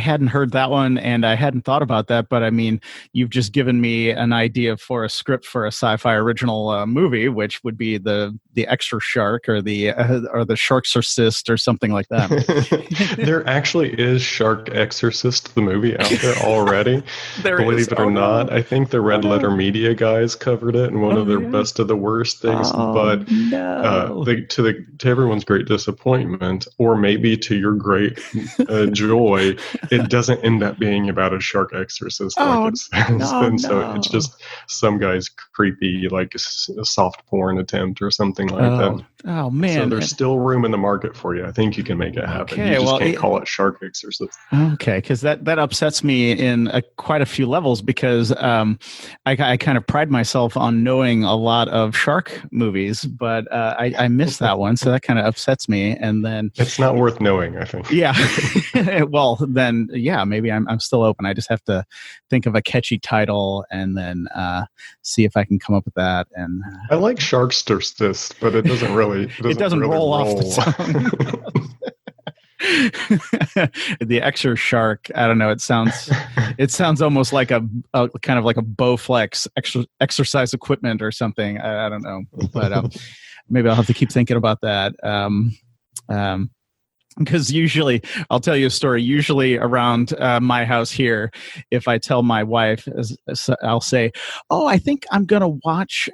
hadn't heard that one, and I hadn't thought about that. But I mean, you've just given me an idea for a script for a sci-fi original movie, which would be the Extra Shark or the Sharksorcist or something like that. There actually is Shark Exorcist, the movie, out there already. Believe it or not, I think the Red Letter Media guys covered it in one of their best of the worst things. But to everyone's great disappointment, or maybe to your great joy, it doesn't end up being about a shark exorcist like it sounds. So it's just some guy's creepy, like a soft porn attempt or something like that. Oh man! So there's still room in the market for you. I think you can make it happen. Okay, you just can't call it Shark Exorcist. Okay, because that upsets me in quite a few levels, because I kind of pride myself on knowing a lot of shark movies, but I missed that one, so that kind of upsets me. And then it's not worth knowing, I think. Yeah. Well, then, yeah, maybe I'm still open. I just have to think of a catchy title and then see if I can come up with that. And I like Sharkstercist, but it doesn't really. It doesn't really roll off the tongue. The Extra Shark. I don't know. It sounds almost like a kind of like a Bowflex exercise equipment or something. I don't know, but maybe I'll have to keep thinking about that. Because usually, I'll tell you a story. Usually around my house here, if I tell my wife, I'll say, "Oh, I think I'm going to watch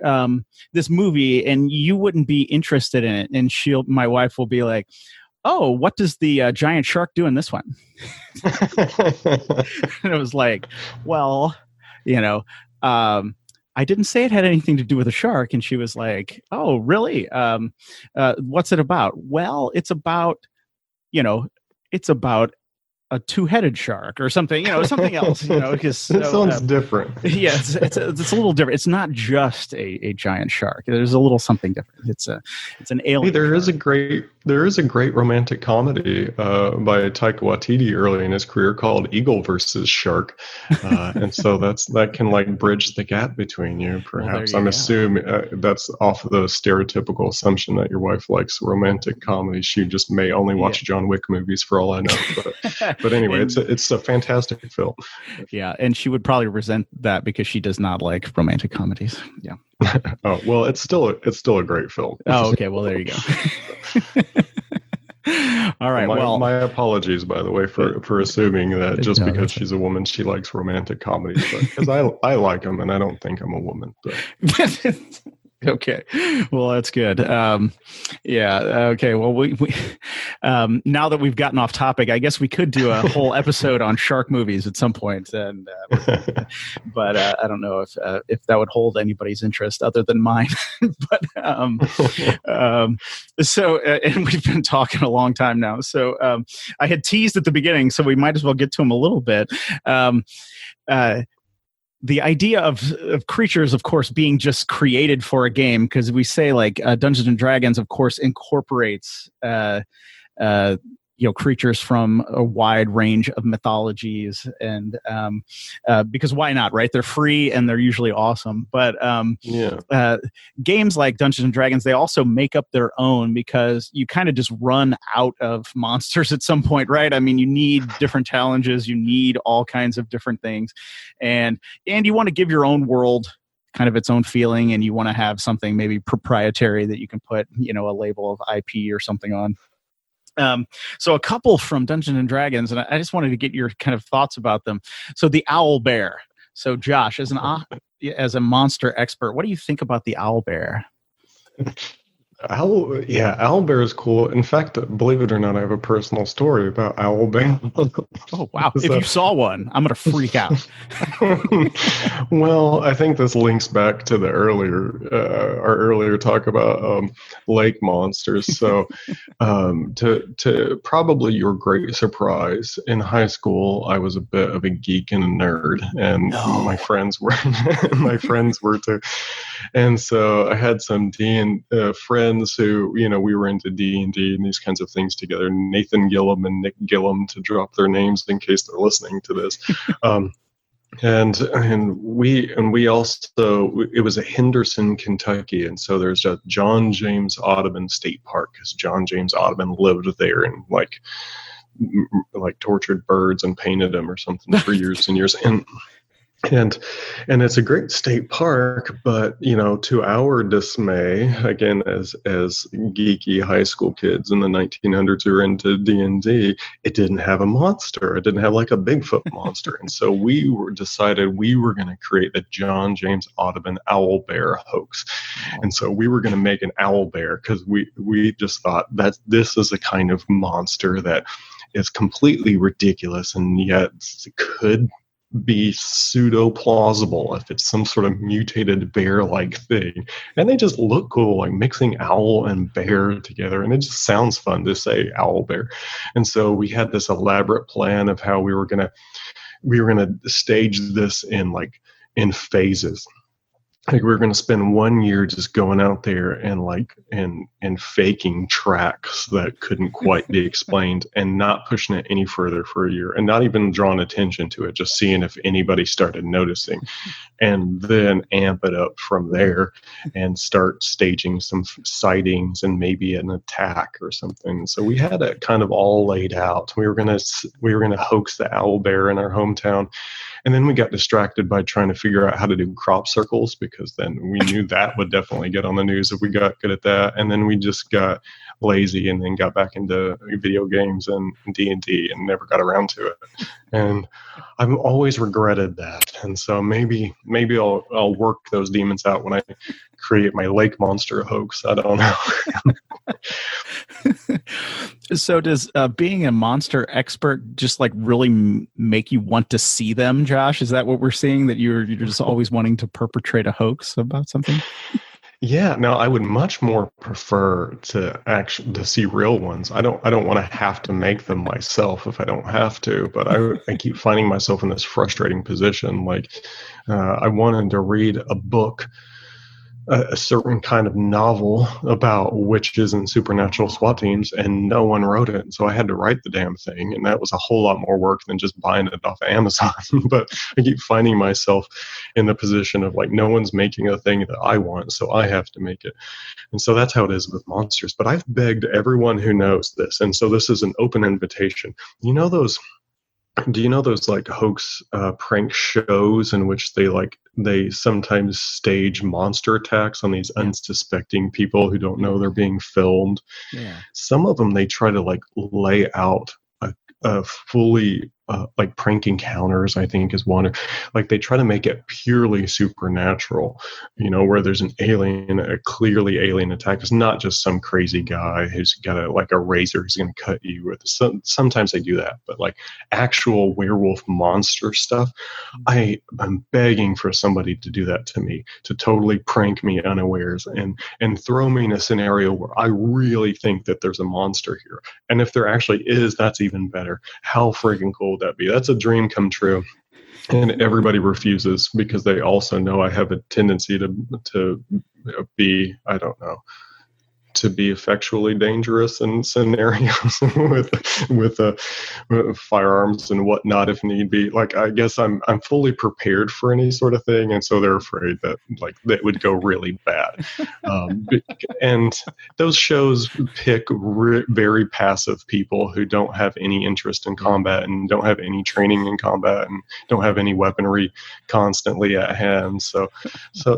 this movie, and you wouldn't be interested in it." And my wife will be like, "Oh, what does the giant shark do in this one?" And it was like, well, I didn't say it had anything to do with a shark. And she was like, "Oh, really? What's it about?" Well, it's about a two-headed shark or something, something else, because it sounds different. Yeah, it's a little different. It's not just a giant shark. There's a little something different. It's an alien. Hey, there is a great romantic comedy by Taika Waititi early in his career called Eagle versus Shark, and so that can like bridge the gap between you. Perhaps I'm assuming that's off of the stereotypical assumption that your wife likes romantic comedy. She just may only watch John Wick movies for all I know. But anyway, it's a fantastic film. Yeah, and she would probably resent that because she does not like romantic comedies. Yeah. Oh well, it's still a great film. Oh, okay. Well, there you go. All right. My apologies, by the way, for assuming that just because she's a woman, she likes romantic comedies. Because I like them, and I don't think I'm a woman. But. Okay. Well, that's good. Yeah. Okay. Well, we now that we've gotten off topic, I guess we could do a whole episode on shark movies at some point. And, but I don't know if that would hold anybody's interest other than mine. But so and we've been talking a long time now. So I had teased at the beginning, so we might as well get to them a little bit. The idea of creatures, of course, being just created for a game, because we say like Dungeons and Dragons, of course, incorporates creatures from a wide range of mythologies, and because why not, right? They're free and they're usually awesome. But games like Dungeons and Dragons, they also make up their own, because you kind of just run out of monsters at some point, right? I mean, you need different challenges, you need all kinds of different things, and you want to give your own world kind of its own feeling, and you want to have something maybe proprietary that you can put, a label of IP or something on. So a couple from Dungeons and Dragons, and I just wanted to get your kind of thoughts about them. So the Owlbear. So Josh, as a monster expert, what do you think about the Owlbear? Owlbear is cool. In fact, believe it or not, I have a personal story about Owlbear. Oh wow! If you saw one, I'm gonna freak out. Well, I think this links back to the our earlier talk about lake monsters. So, to probably your great surprise, in high school, I was a bit of a geek and a nerd, and my friends were too. And so I had some friends who, we were into D&D and these kinds of things together. Nathan Gillum and Nick Gillum, to drop their names in case they're listening to this. And we also, it was at Henderson, Kentucky, and so there's a John James Audubon State Park because John James Audubon lived there and like tortured birds and painted them or something for years and years. And it's a great state park, but to our dismay, again, as geeky high school kids in the 1900s who were into D&D, it didn't have a monster. It didn't have like a Bigfoot monster, and so decided we were going to create the John James Audubon owlbear hoax, and so we were going to make an owlbear because we just thought that this is a kind of monster that is completely ridiculous and yet could be pseudo plausible if it's some sort of mutated bear-like thing. And they just look cool, like mixing owl and bear together, and it just sounds fun to say owl bear. And so we had this elaborate plan of how we were gonna stage this in phases. Like we were going to spend 1 year just going out there and faking tracks that couldn't quite be explained and not pushing it any further for a year and not even drawing attention to it, just seeing if anybody started noticing, and then amp it up from there and start staging some sightings and maybe an attack or something. So we had it kind of all laid out. We were going to hoax the owl bear in our hometown. And then we got distracted by trying to figure out how to do crop circles, because then we knew that would definitely get on the news if we got good at that. And then we just got lazy and then got back into video games and D&D and never got around to it. And I've always regretted that. And so maybe I'll work those demons out when I create my lake monster hoax. I don't know. So does being a monster expert just like really make you want to see them, Josh? Is that what we're seeing, that you're just always wanting to perpetrate a hoax about something? Yeah, no, I would much more prefer to see real ones. I don't want to have to make them myself if I don't have to, but I keep finding myself in this frustrating position. Like I wanted to read a book, a certain kind of novel about witches and supernatural SWAT teams, and no one wrote it. So I had to write the damn thing, and that was a whole lot more work than just buying it off of Amazon. But I keep finding myself in the position of like, no one's making a thing that I want, so I have to make it. And so that's how it is with monsters. But I've begged everyone who knows this, and so this is an open invitation. Do you know those like hoax prank shows in which they sometimes stage monster attacks on these unsuspecting people who don't know they're being filmed? Yeah. Some of them, they try to like lay out a fully like prank encounters, I think is one. Like they try to make it purely supernatural, where there's a clearly alien attack. It's not just some crazy guy who's got a razor who's going to cut you with. Sometimes they do that, but like actual werewolf monster stuff, I'm begging for somebody to do that to me, to totally prank me unawares and throw me in a scenario where I really think that there's a monster here. And if there actually is, that's even better. How freaking cool would that be? That's a dream come true. And everybody refuses because they also know I have a tendency to be, I don't know, to be effectually dangerous in scenarios with firearms and whatnot if need be. Like I guess I'm fully prepared for any sort of thing, and so they're afraid that like that would go really bad. And those shows pick very passive people who don't have any interest in combat and don't have any training in combat and don't have any weaponry constantly at hand. So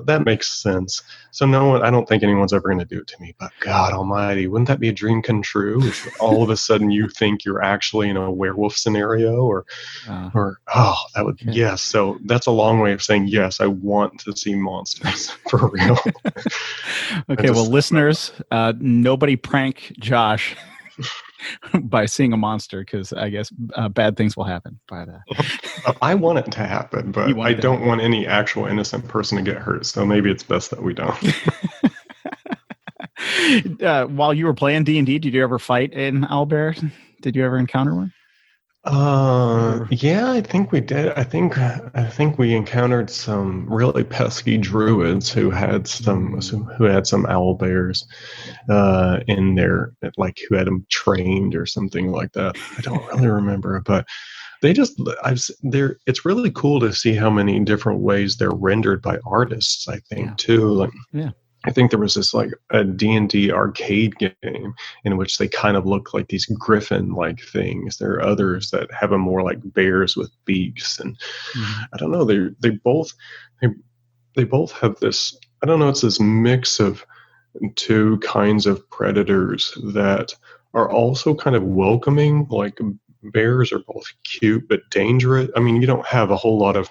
that makes sense. So I don't think anyone's ever going to do it to me, but God almighty, wouldn't that be a dream come true if all of a sudden you think you're actually in a werewolf scenario or that would, okay. Yes. So that's a long way of saying, yes, I want to see monsters for real. Okay. Well, listeners, nobody prank Josh by seeing a monster, because I guess bad things will happen by that. I want it to happen, but I don't want any actual innocent person to get hurt. So maybe it's best that we don't. While you were playing D&D, did you ever fight an owlbear? Did you ever encounter one? Yeah, I think we did. I think we encountered some really pesky druids who had some owl bears in there, like who had them trained or something like that. I don't really remember, but They just, it's really cool to see how many different ways they're rendered by artists, I think, too. Like, I think there was this like a D&D arcade game in which they kind of look like these griffin-like things. There are others that have them more like bears with beaks, and I don't know. They both have this. I don't know. It's this mix of two kinds of predators that are also kind of welcoming. Like bears are both cute but dangerous. I mean, you don't have a whole lot of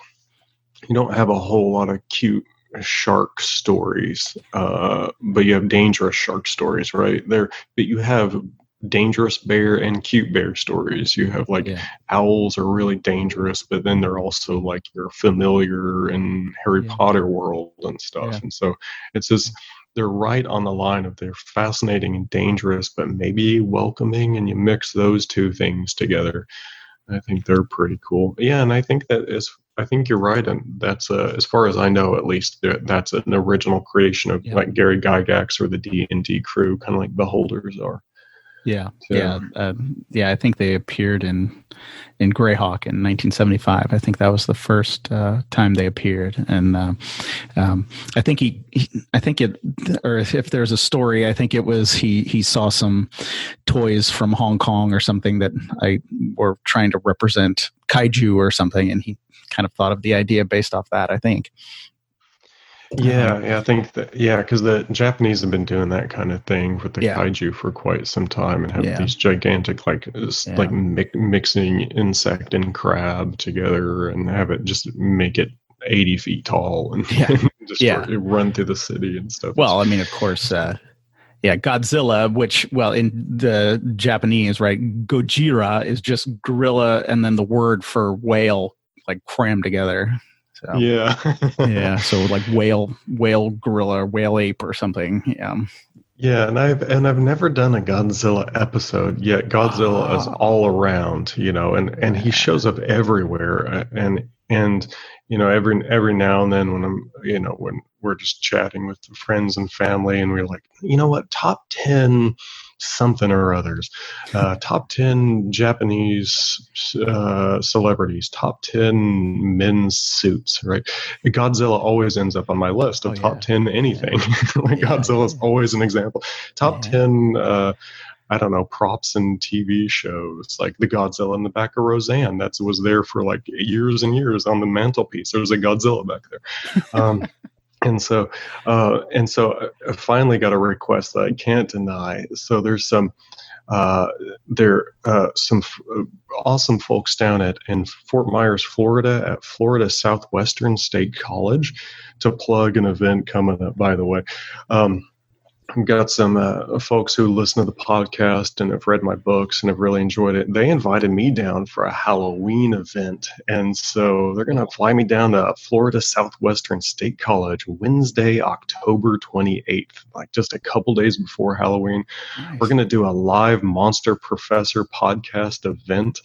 cute shark stories, but you have dangerous shark stories, right? But you have dangerous bear and cute bear stories. You have like owls are really dangerous, but then they're also like your familiar in Harry Potter world and stuff. And so it's just, they're right on the line of they're fascinating and dangerous, but maybe welcoming, and you mix those two things together. I think they're pretty cool. Yeah, and I think I think you're right, and that's as far as I know, at least that's an original creation of like Gary Gygax or the D&D crew, kind of like Beholders are. I think they appeared in Greyhawk in 1975. I think that was the first time they appeared, and I think if there's a story, I think it was he saw some toys from Hong Kong or something that were trying to represent kaiju or something, and he kind of thought of the idea based off that, I think. I think that, because the Japanese have been doing that kind of thing with the kaiju for quite some time, and have these gigantic, mixing insect and crab together, and have it just make it 80 feet tall and just run through the city and stuff. Well, I mean, of course, Godzilla, which, in the Japanese, right, Gojira is just gorilla and then the word for whale, like crammed together. So, so like whale gorilla, whale ape or something. And I've never done a Godzilla episode yet. Godzilla is all around, and he shows up everywhere, and every now and then when I'm when we're just chatting with friends and family, and we're like, what, top 10 something or others, top 10 Japanese celebrities, top 10 men's suits, right? Godzilla always ends up on my list of top 10 anything. Godzilla is always an example. Top 10 I don't know, props in TV shows, like the Godzilla in the back of Roseanne. That was there for like years and years on the mantelpiece. There was a Godzilla back there. And so I finally got a request that I can't deny. So there's some awesome folks down in Fort Myers, Florida, at Florida Southwestern State College, to plug an event coming up, by the way. I've got some folks who listen to the podcast and have read my books and have really enjoyed it. They invited me down for a Halloween event. And so they're going to fly me down to Florida Southwestern State College Wednesday, October 28th, like just a couple days before Halloween. Nice. We're going to do a live Monster Professor podcast event.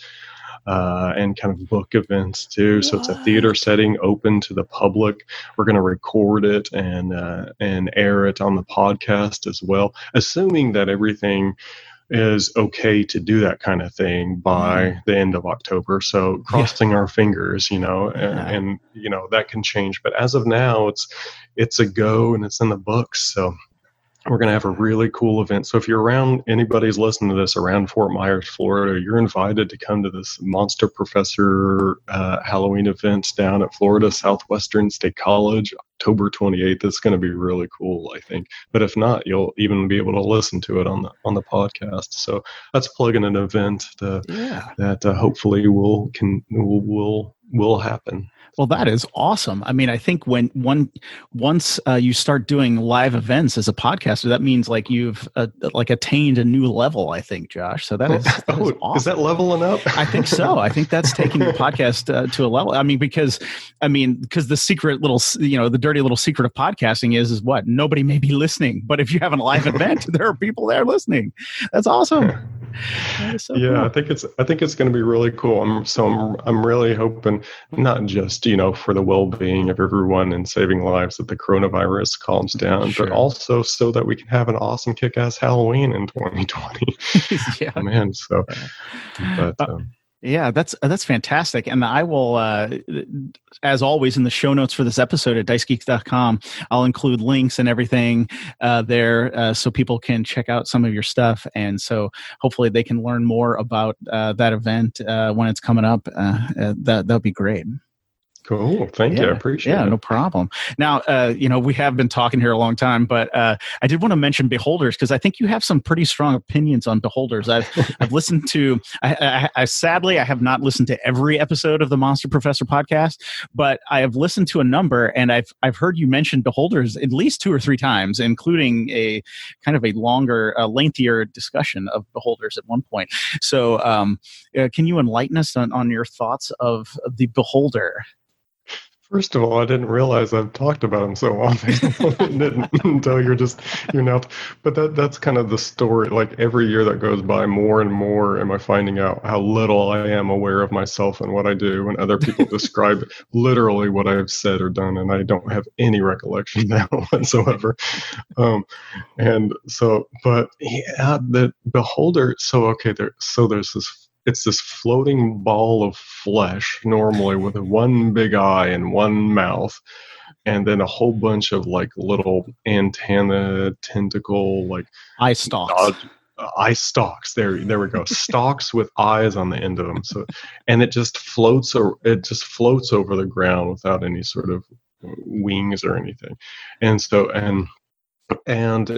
And kind of book events too. So it's a theater setting open to the public. We're going to record it and air it on the podcast as well, assuming that everything is okay to do that kind of thing by the end of October. So crossing our fingers, and that can change. But as of now, it's a go and it's in the books. So we're going to have a really cool event. So if you're around, anybody's listening to this around Fort Myers, Florida, you're invited to come to this Monster Professor Halloween event down at Florida Southwestern State College, October 28th. It's going to be really cool, I think. But if not, you'll even be able to listen to it on the podcast. So that's plugging an event that hopefully will happen. Well, that is awesome. I mean, I think once you start doing live events as a podcaster, that means like you've attained a new level, I think, Josh. So that is awesome. Is that leveling up? I think so. I think that's taking your podcast to a level. I mean, because the secret little, the dirty little secret of podcasting is what? Nobody may be listening, but if you have a live event, there are people there listening. That's awesome. That is so cool. I think it's going to be really cool. I'm really hoping not just for the well-being of everyone and saving lives that the coronavirus calms down, but also so that we can have an awesome kick-ass Halloween in 2020. Man. So, but Yeah, that's fantastic. And I will, as always, in the show notes for this episode at dicegeeks.com, I'll include links and everything there so people can check out some of your stuff. And so hopefully they can learn more about that event when it's coming up. That'll be great. Cool. Thank you. I appreciate it. Yeah, no problem. Now, we have been talking here a long time, but I did want to mention Beholders because I think you have some pretty strong opinions on Beholders. I've listened to, I sadly, I have not listened to every episode of the Monster Professor podcast, but I have listened to a number, and I've heard you mention Beholders at least 2 or 3 times, including a kind of a longer, lengthier discussion of Beholders at one point. So can you enlighten us on your thoughts of the Beholder? First of all, I didn't realize I've talked about him so often. Until you're now. But that's kind of the story. Like every year that goes by, more and more am I finding out how little I am aware of myself and what I do, and other people describe literally what I have said or done, and I don't have any recollection now whatsoever. And so, but yeah, the Beholder. So okay, there's this. It's this floating ball of flesh, normally with one big eye and one mouth, and then a whole bunch of like little antenna, tentacle, like eye stalks. Eye stalks. There we go. Stalks with eyes on the end of them. So, and it just floats. It just floats over the ground without any sort of wings or anything. And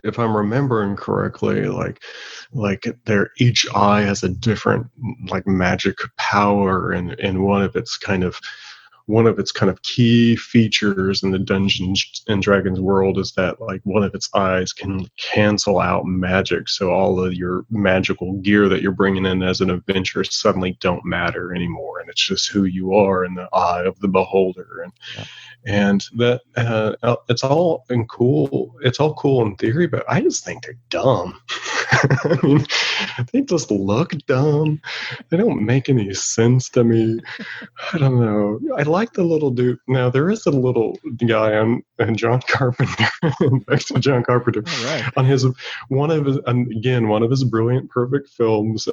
if I'm remembering correctly, like each eye has a different like magic power, and one of its kind of key features in the Dungeons and Dragons world is that like one of its eyes can cancel out magic, so all of your magical gear that you're bringing in as an adventurer suddenly don't matter anymore, and it's just who you are in the eye of the beholder. And that it's all cool. It's all cool in theory, but I just think they're dumb. I mean, they just look dumb. They don't make any sense to me. I don't know. I like the little dude. Now there is a little guy on John Carpenter, next to John Carpenter, right, on one of his brilliant, perfect films.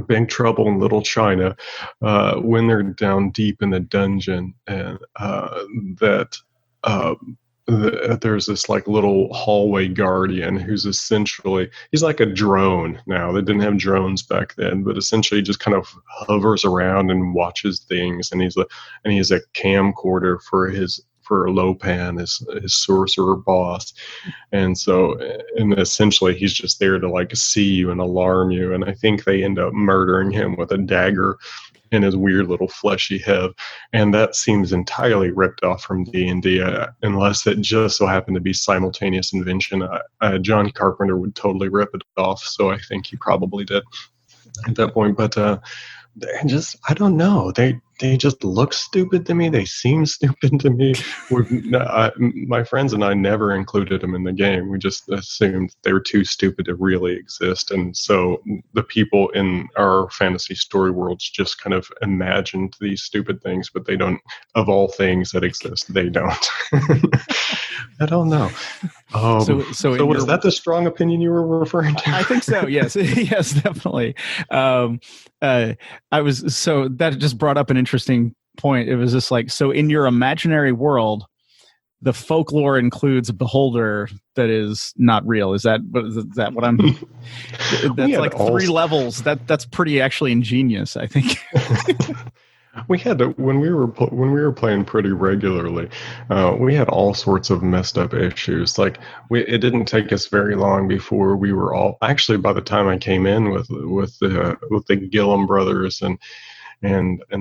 Big Trouble in Little China, when they're down deep in the dungeon, and there's this like little hallway guardian who's essentially, he's like a drone now. They didn't have drones back then, but essentially just kind of hovers around and watches things, and he's a camcorder for Lopan, his sorcerer boss. And essentially he's just there to like see you and alarm you. And I think they end up murdering him with a dagger in his weird little fleshy head. And that seems entirely ripped off from D&D, unless it just so happened to be simultaneous invention. John Carpenter would totally rip it off. So I think he probably did at that point. But I don't know. They just look stupid to me. They seem stupid to me. My friends and I never included them in the game. We just assumed they were too stupid to really exist. And so the people in our fantasy story worlds just kind of imagined these stupid things, but they don't, of all things that exist, they don't. I don't know. So was that the strong opinion you were referring to? I think so. Yes. Yes, definitely. So that just brought up an interesting point. It was just like, so in your imaginary world, the folklore includes a beholder that is not real. Is that what I'm? That's like 3 levels. That's pretty actually ingenious, I think. We had to, when we were playing pretty regularly, we had all sorts of messed up issues. Like it didn't take us very long before we were all, actually by the time I came in with the Gillum brothers and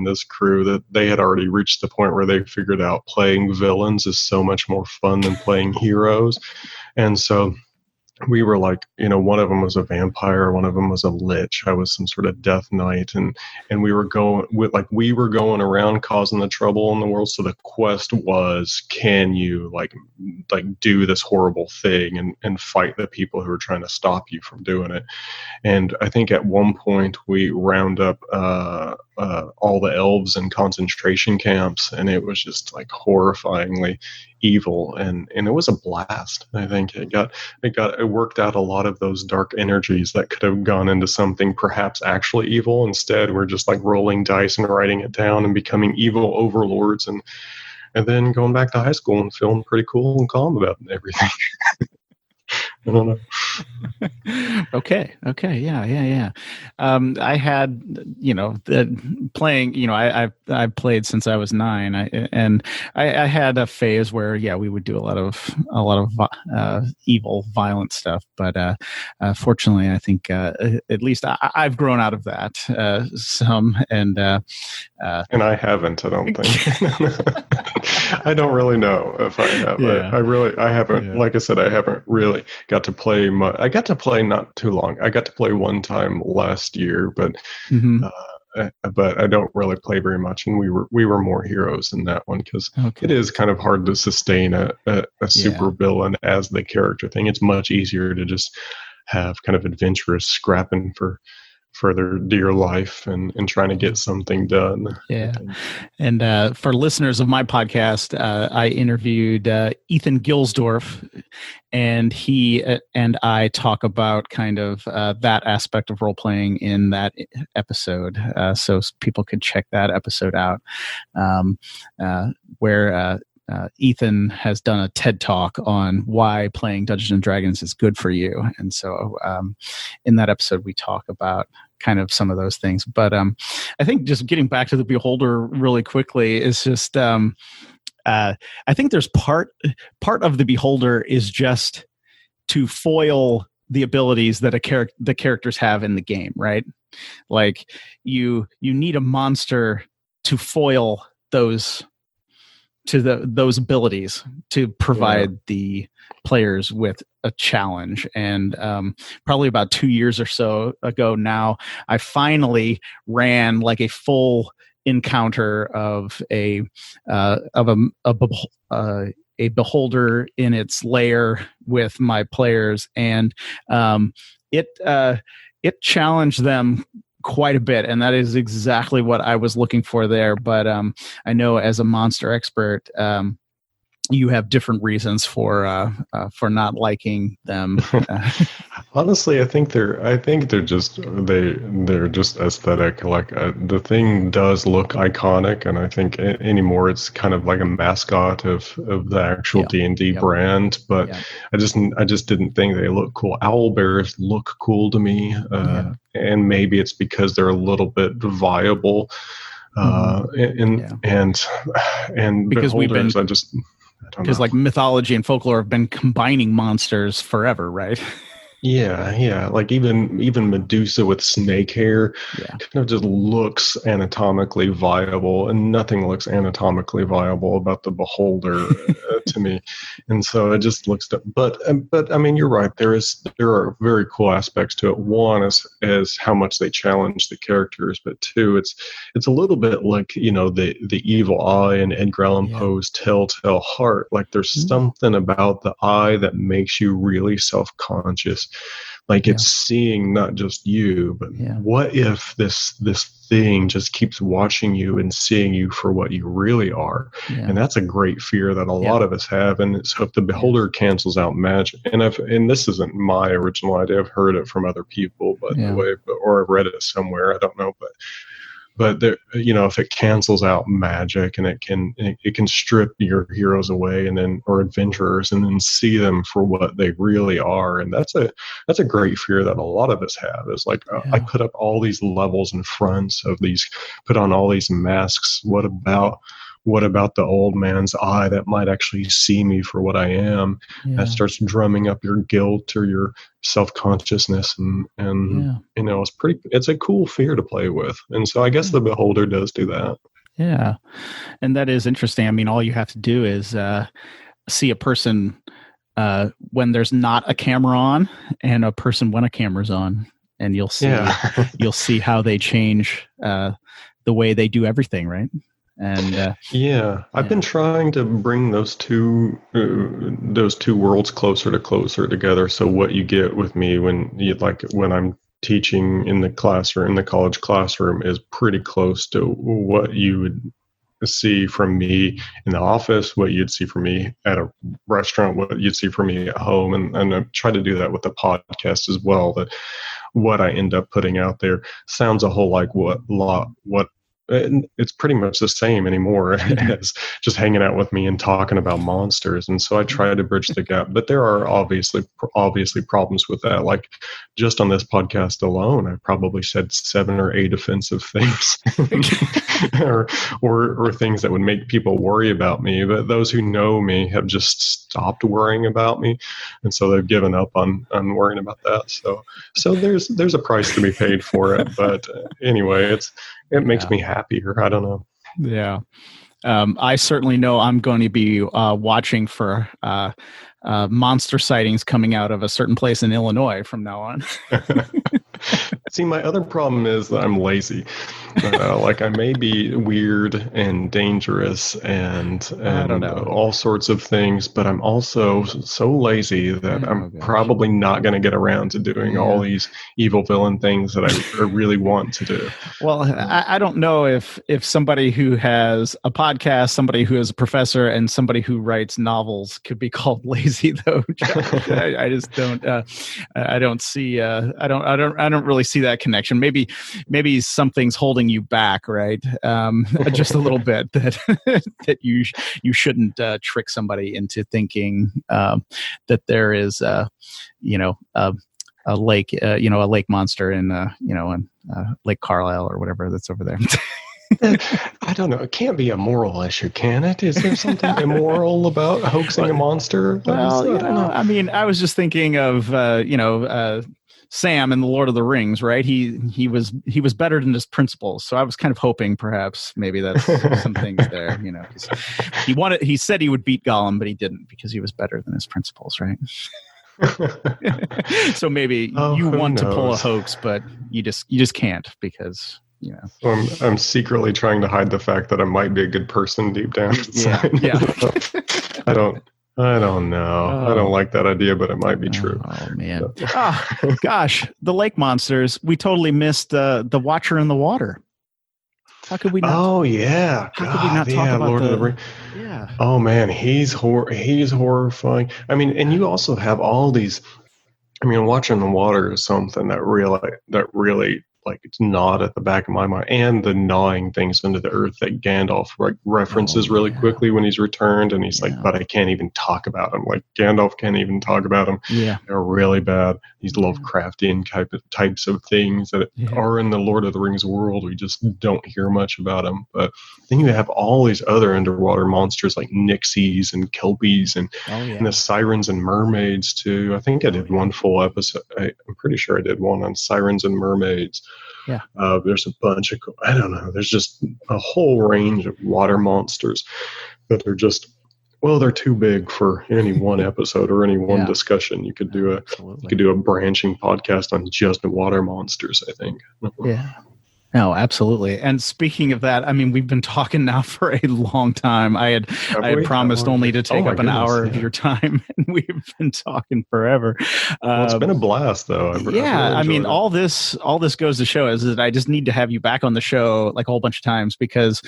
this crew, that they had already reached the point where they figured out playing villains is so much more fun than playing heroes. And so we were like, one of them was a vampire, one of them was a lich. I was some sort of death knight, and we were going around causing the trouble in the world. So the quest was, can you like do this horrible thing and fight the people who are trying to stop you from doing it? And I think at one point we round up all the elves in concentration camps, and it was just like horrifyingly evil, and it was a blast. I think it worked out a lot of those dark energies that could have gone into something perhaps actually evil. Instead, we're just like rolling dice and writing it down and becoming evil overlords, and then going back to high school and feeling pretty cool and calm about everything. I don't know. Okay. Yeah. I had, playing, I've played since I was 9. I had a phase where, we would do a lot of evil, violent stuff. But fortunately, I think at least I've grown out of that some. And I haven't, I don't think. I don't really know if I have. Yeah. I haven't. Yeah. Like I said, I haven't really got to play much. I got to play not too long. I got to play one time last year, but but I don't really play very much. And we were more heroes in that one because it is kind of hard to sustain a super villain as the character thing. It's much easier to just have kind of adventurous scrapping for their dear life and trying to get something done. Yeah. And for listeners of my podcast, I interviewed Ethan Gilsdorf, and he and I talk about kind of that aspect of role playing in that episode. So people could check that episode out, where Ethan has done a TED talk on why playing Dungeons and Dragons is good for you. And so in that episode, we talk about kind of some of those things. But I think just getting back to the Beholder really quickly is just, I think there's part of the Beholder is just to foil the abilities that the characters have in the game, right? Like you need a monster to foil those abilities to provide the players with a challenge. And probably about 2 years or so ago now, I finally ran like a full encounter of a beholder in its lair with my players, and it challenged them quite a bit, and that is exactly what I was looking for there. But I know as a monster expert, you have different reasons for not liking them. Honestly, I think they're just aesthetic. Like the thing does look iconic, and I think anymore it's kind of like a mascot of the actual D&D brand. But I just didn't think they look cool. Owlbears look cool to me, and maybe it's because they're a little bit viable. And because Beholders, because like mythology and folklore have been combining monsters forever, right? Yeah. Like even Medusa with snake hair kind of just looks anatomically viable, and nothing looks anatomically viable about the Beholder to me. And so it just looks. But I mean, you're right. There are very cool aspects to it. One is how much they challenge the characters, but two, it's a little bit like the evil eye in Edgar Allan Poe's Telltale Heart. Like there's something about the eye that makes you really self-conscious. Like it's seeing not just you, but what if this thing just keeps watching you and seeing you for what you really are? And that's a great fear that a lot of us have. And so if the Beholder cancels out magic, and this isn't my original idea, I've heard it from other people, or I've read it somewhere, I don't know, but there, if it cancels out magic, and it can strip your heroes away, or adventurers, and then see them for what they really are. And that's a great fear that a lot of us have. Is like, I put up all these levels in front of these, put on all these masks. What about the old man's eye that might actually see me for what I am? That starts drumming up your guilt or your self-consciousness, and it's a cool fear to play with. And so I guess the Beholder does do that. Yeah. And that is interesting. I mean, all you have to do is see a person when there's not a camera on, and a person when a camera's on, and you'll see how they change the way they do everything, right? And I've been trying to bring those two worlds closer together. So what you get with me when I'm teaching in the classroom, in the college classroom, is pretty close to what you would see from me in the office, what you'd see from me at a restaurant, what you'd see from me at home. And I try to do that with the podcast as well, that what I end up putting out there sounds a whole like what it's pretty much the same anymore as just hanging out with me and talking about monsters. And so I try to bridge the gap, but there are obviously problems with that. Like just on this podcast alone, I probably said 7 or 8 offensive things or things that would make people worry about me. But those who know me have just stopped worrying about me. And so they've given up on worrying about that. So there's a price to be paid for it. But anyway, it makes me happier. I don't know. Yeah. I certainly know I'm going to be watching for monster sightings coming out of a certain place in Illinois from now on. See, my other problem is that I'm lazy. Like I may be weird and dangerous and I don't know. all sorts of things, but I'm also so lazy that I'm probably not going to get around to doing all these evil villain things that I really want to do. Well, I don't know if somebody who has a podcast, somebody who is a professor, and somebody who writes novels could be called lazy, though. I just don't. I don't see. I don't really see that connection. Maybe something's holding you back, right? Just a little bit that you shouldn't trick somebody into thinking that there is a lake, a lake monster in Lake Carlisle or whatever that's over there. I don't know. It can't be a moral issue, can it? Is there something immoral about hoaxing a monster? Well, I mean, I was just thinking of Sam in the Lord of the Rings, right? He was better than his principles, so I was kind of hoping perhaps maybe that's some things there. 'Cause he said he would beat Gollum, but he didn't because he was better than his principles, right? So maybe you want to pull a hoax, but you just can't because. I'm secretly trying to hide the fact that I might be a good person deep down inside. Yeah. I don't know. I don't like that idea, but it might be true. Oh man. Gosh, the lake monsters. We totally missed the Watcher in the Water. How could we not? Oh yeah. How could we not talk about Lord of the Rings? Yeah. Oh man, he's horrifying. I mean, and you also have all these. I mean, Watching the Water is something that really like it's gnawed at the back of my mind, and the gnawing things into the earth that Gandalf references really quickly when he's returned, and he's like, but I can't even talk about him. Like Gandalf can't even talk about him. Yeah, they're really bad. These Lovecraftian types of things that are in the Lord of the Rings world. We just don't hear much about them. But then you have all these other underwater monsters like Nixies and Kelpies and the sirens and mermaids too. I think I did one full episode. I'm pretty sure I did one on sirens and mermaids. Yeah. There's a bunch of, I don't know, there's just a whole range of water monsters that are just, well, they're too big for any one episode or any one discussion. You could do a branching podcast on just the water monsters, I think. Yeah. No, absolutely. And speaking of that, I mean, we've been talking now for a long time. I had promised only to take up an hour of your time, and we've been talking forever. Well, it's been a blast, though. I've really I mean, it. all this goes to show is that I just need to have you back on the show like a whole bunch of times, because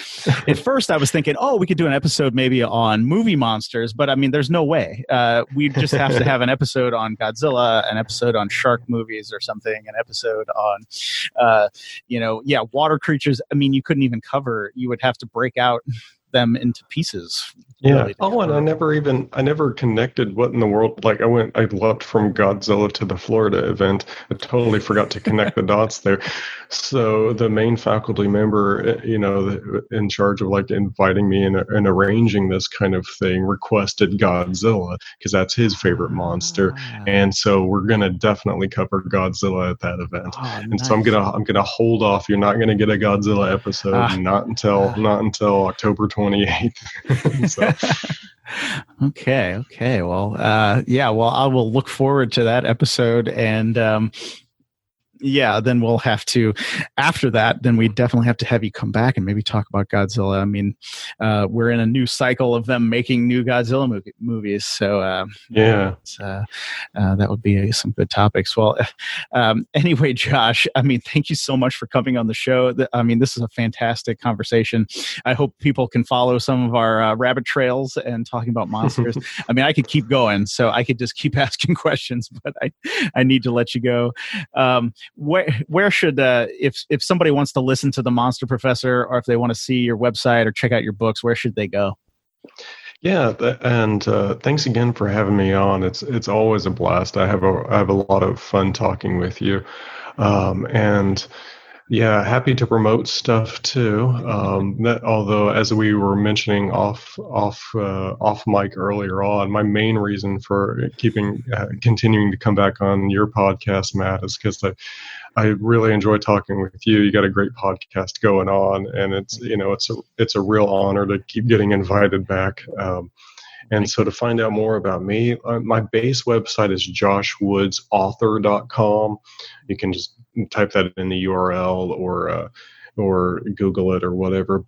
at first I was thinking, we could do an episode maybe on movie monsters, but I mean, there's no way. We just have to have an episode on Godzilla, an episode on shark movies or something, an episode on, water creatures. I mean, you couldn't even cover. You would have to break out them into pieces. Yeah. And I never connected what in the world. Like I left from Godzilla to the Florida event. I totally forgot to connect the dots there. So the main faculty member, in charge of like inviting me and arranging this kind of thing, requested Godzilla because that's his favorite monster. And so we're going to definitely cover Godzilla at that event. So I'm going to hold off. You're not going to get a Godzilla episode, not until October 28th. So. Okay. Well, I will look forward to that episode. And Yeah, then we'll have to, after that, then we definitely have to have you come back and maybe talk about Godzilla. I mean, we're in a new cycle of them making new Godzilla movies. So, that would be some good topics. Well, anyway, Josh, I mean, thank you so much for coming on the show. I mean, this is a fantastic conversation. I hope people can follow some of our rabbit trails and talking about monsters. I mean, I could keep going, so I could just keep asking questions, but I need to let you go. Where should if somebody wants to listen to the Monster Professor, or if they want to see your website or check out your books, where should they go? Yeah, and thanks again for having me on. It's always a blast. I have a lot of fun talking with you, and yeah, happy to promote stuff too. Although, as we were mentioning off mic earlier on, my main reason for continuing to come back on your podcast, Matt, is because I really enjoy talking with you. You got a great podcast going on, and it's a real honor to keep getting invited back. And so to find out more about me, my base website is joshwoodsauthor.com. You can just type that in the URL or Google it or whatever.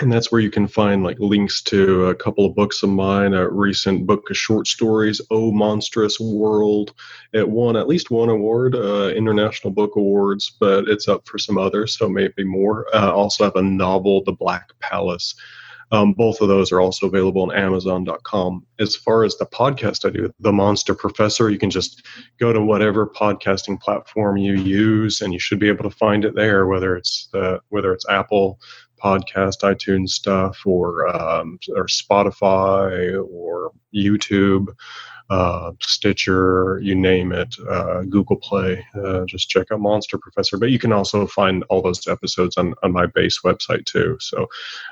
And that's where you can find like links to a couple of books of mine, a recent book of short stories, Oh Monstrous World. It won at least one award, International Book Awards, but it's up for some others, so maybe more. Also have a novel, The Black Palace. Both of those are also available on Amazon.com. As far as the podcast I do, The Monster Professor, you can just go to whatever podcasting platform you use, and you should be able to find it there, whether it's Apple Podcast, iTunes stuff, or Spotify, or YouTube, Stitcher, you name it, Google Play. Just check out Monster Professor. But you can also find all those episodes on my base website too. So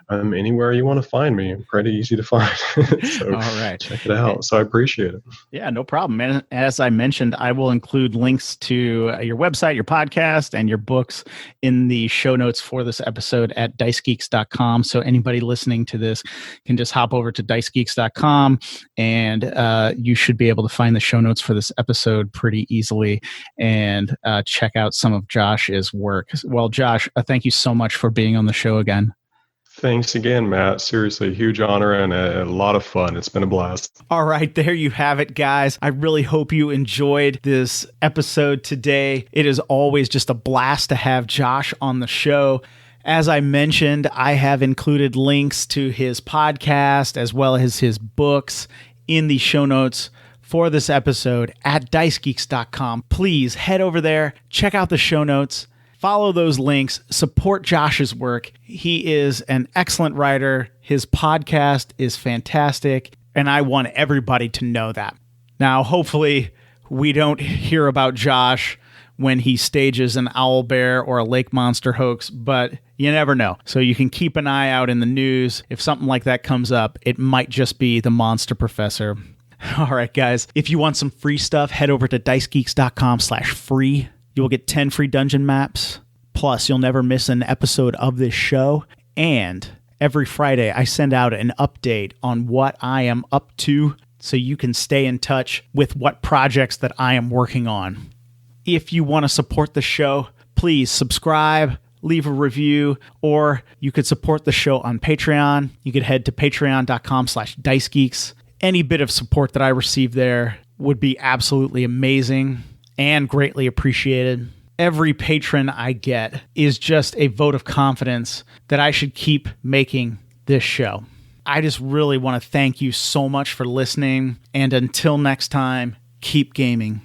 anywhere you want to find me, I'm pretty easy to find. So all right, check it out. So I appreciate it. Yeah, no problem. And as I mentioned, I will include links to your website, your podcast, and your books in the show notes for this episode at dicegeeks.com. So anybody listening to this can just hop over to dicegeeks.com, and you should be able to find the show notes for this episode pretty easily and check out some of Josh's work. Well, Josh, thank you so much for being on the show again. Thanks again, Matt. Seriously, huge honor and a lot of fun. It's been a blast. All right, there you have it, guys. I really hope you enjoyed this episode today. It is always just a blast to have Josh on the show. As I mentioned, I have included links to his podcast as well as his books in the show notes for this episode at dicegeeks.com. Please head over there, check out the show notes, follow those links, support Josh's work. He is an excellent writer. His podcast is fantastic, and I want everybody to know that. Now, hopefully, we don't hear about Josh when he stages an owl bear or a lake monster hoax, but you never know. So you can keep an eye out in the news. If something like that comes up, it might just be the Monster Professor. All right, guys, if you want some free stuff, head over to dicegeeks.com/free. You will get 10 free dungeon maps. Plus, you'll never miss an episode of this show. And every Friday, I send out an update on what I am up to so you can stay in touch with what projects that I am working on. If you want to support the show, please subscribe, leave a review, or you could support the show on Patreon. You could head to patreon.com/dicegeeks. Any bit of support that I receive there would be absolutely amazing and greatly appreciated. Every patron I get is just a vote of confidence that I should keep making this show. I just really want to thank you so much for listening. And until next time, keep gaming.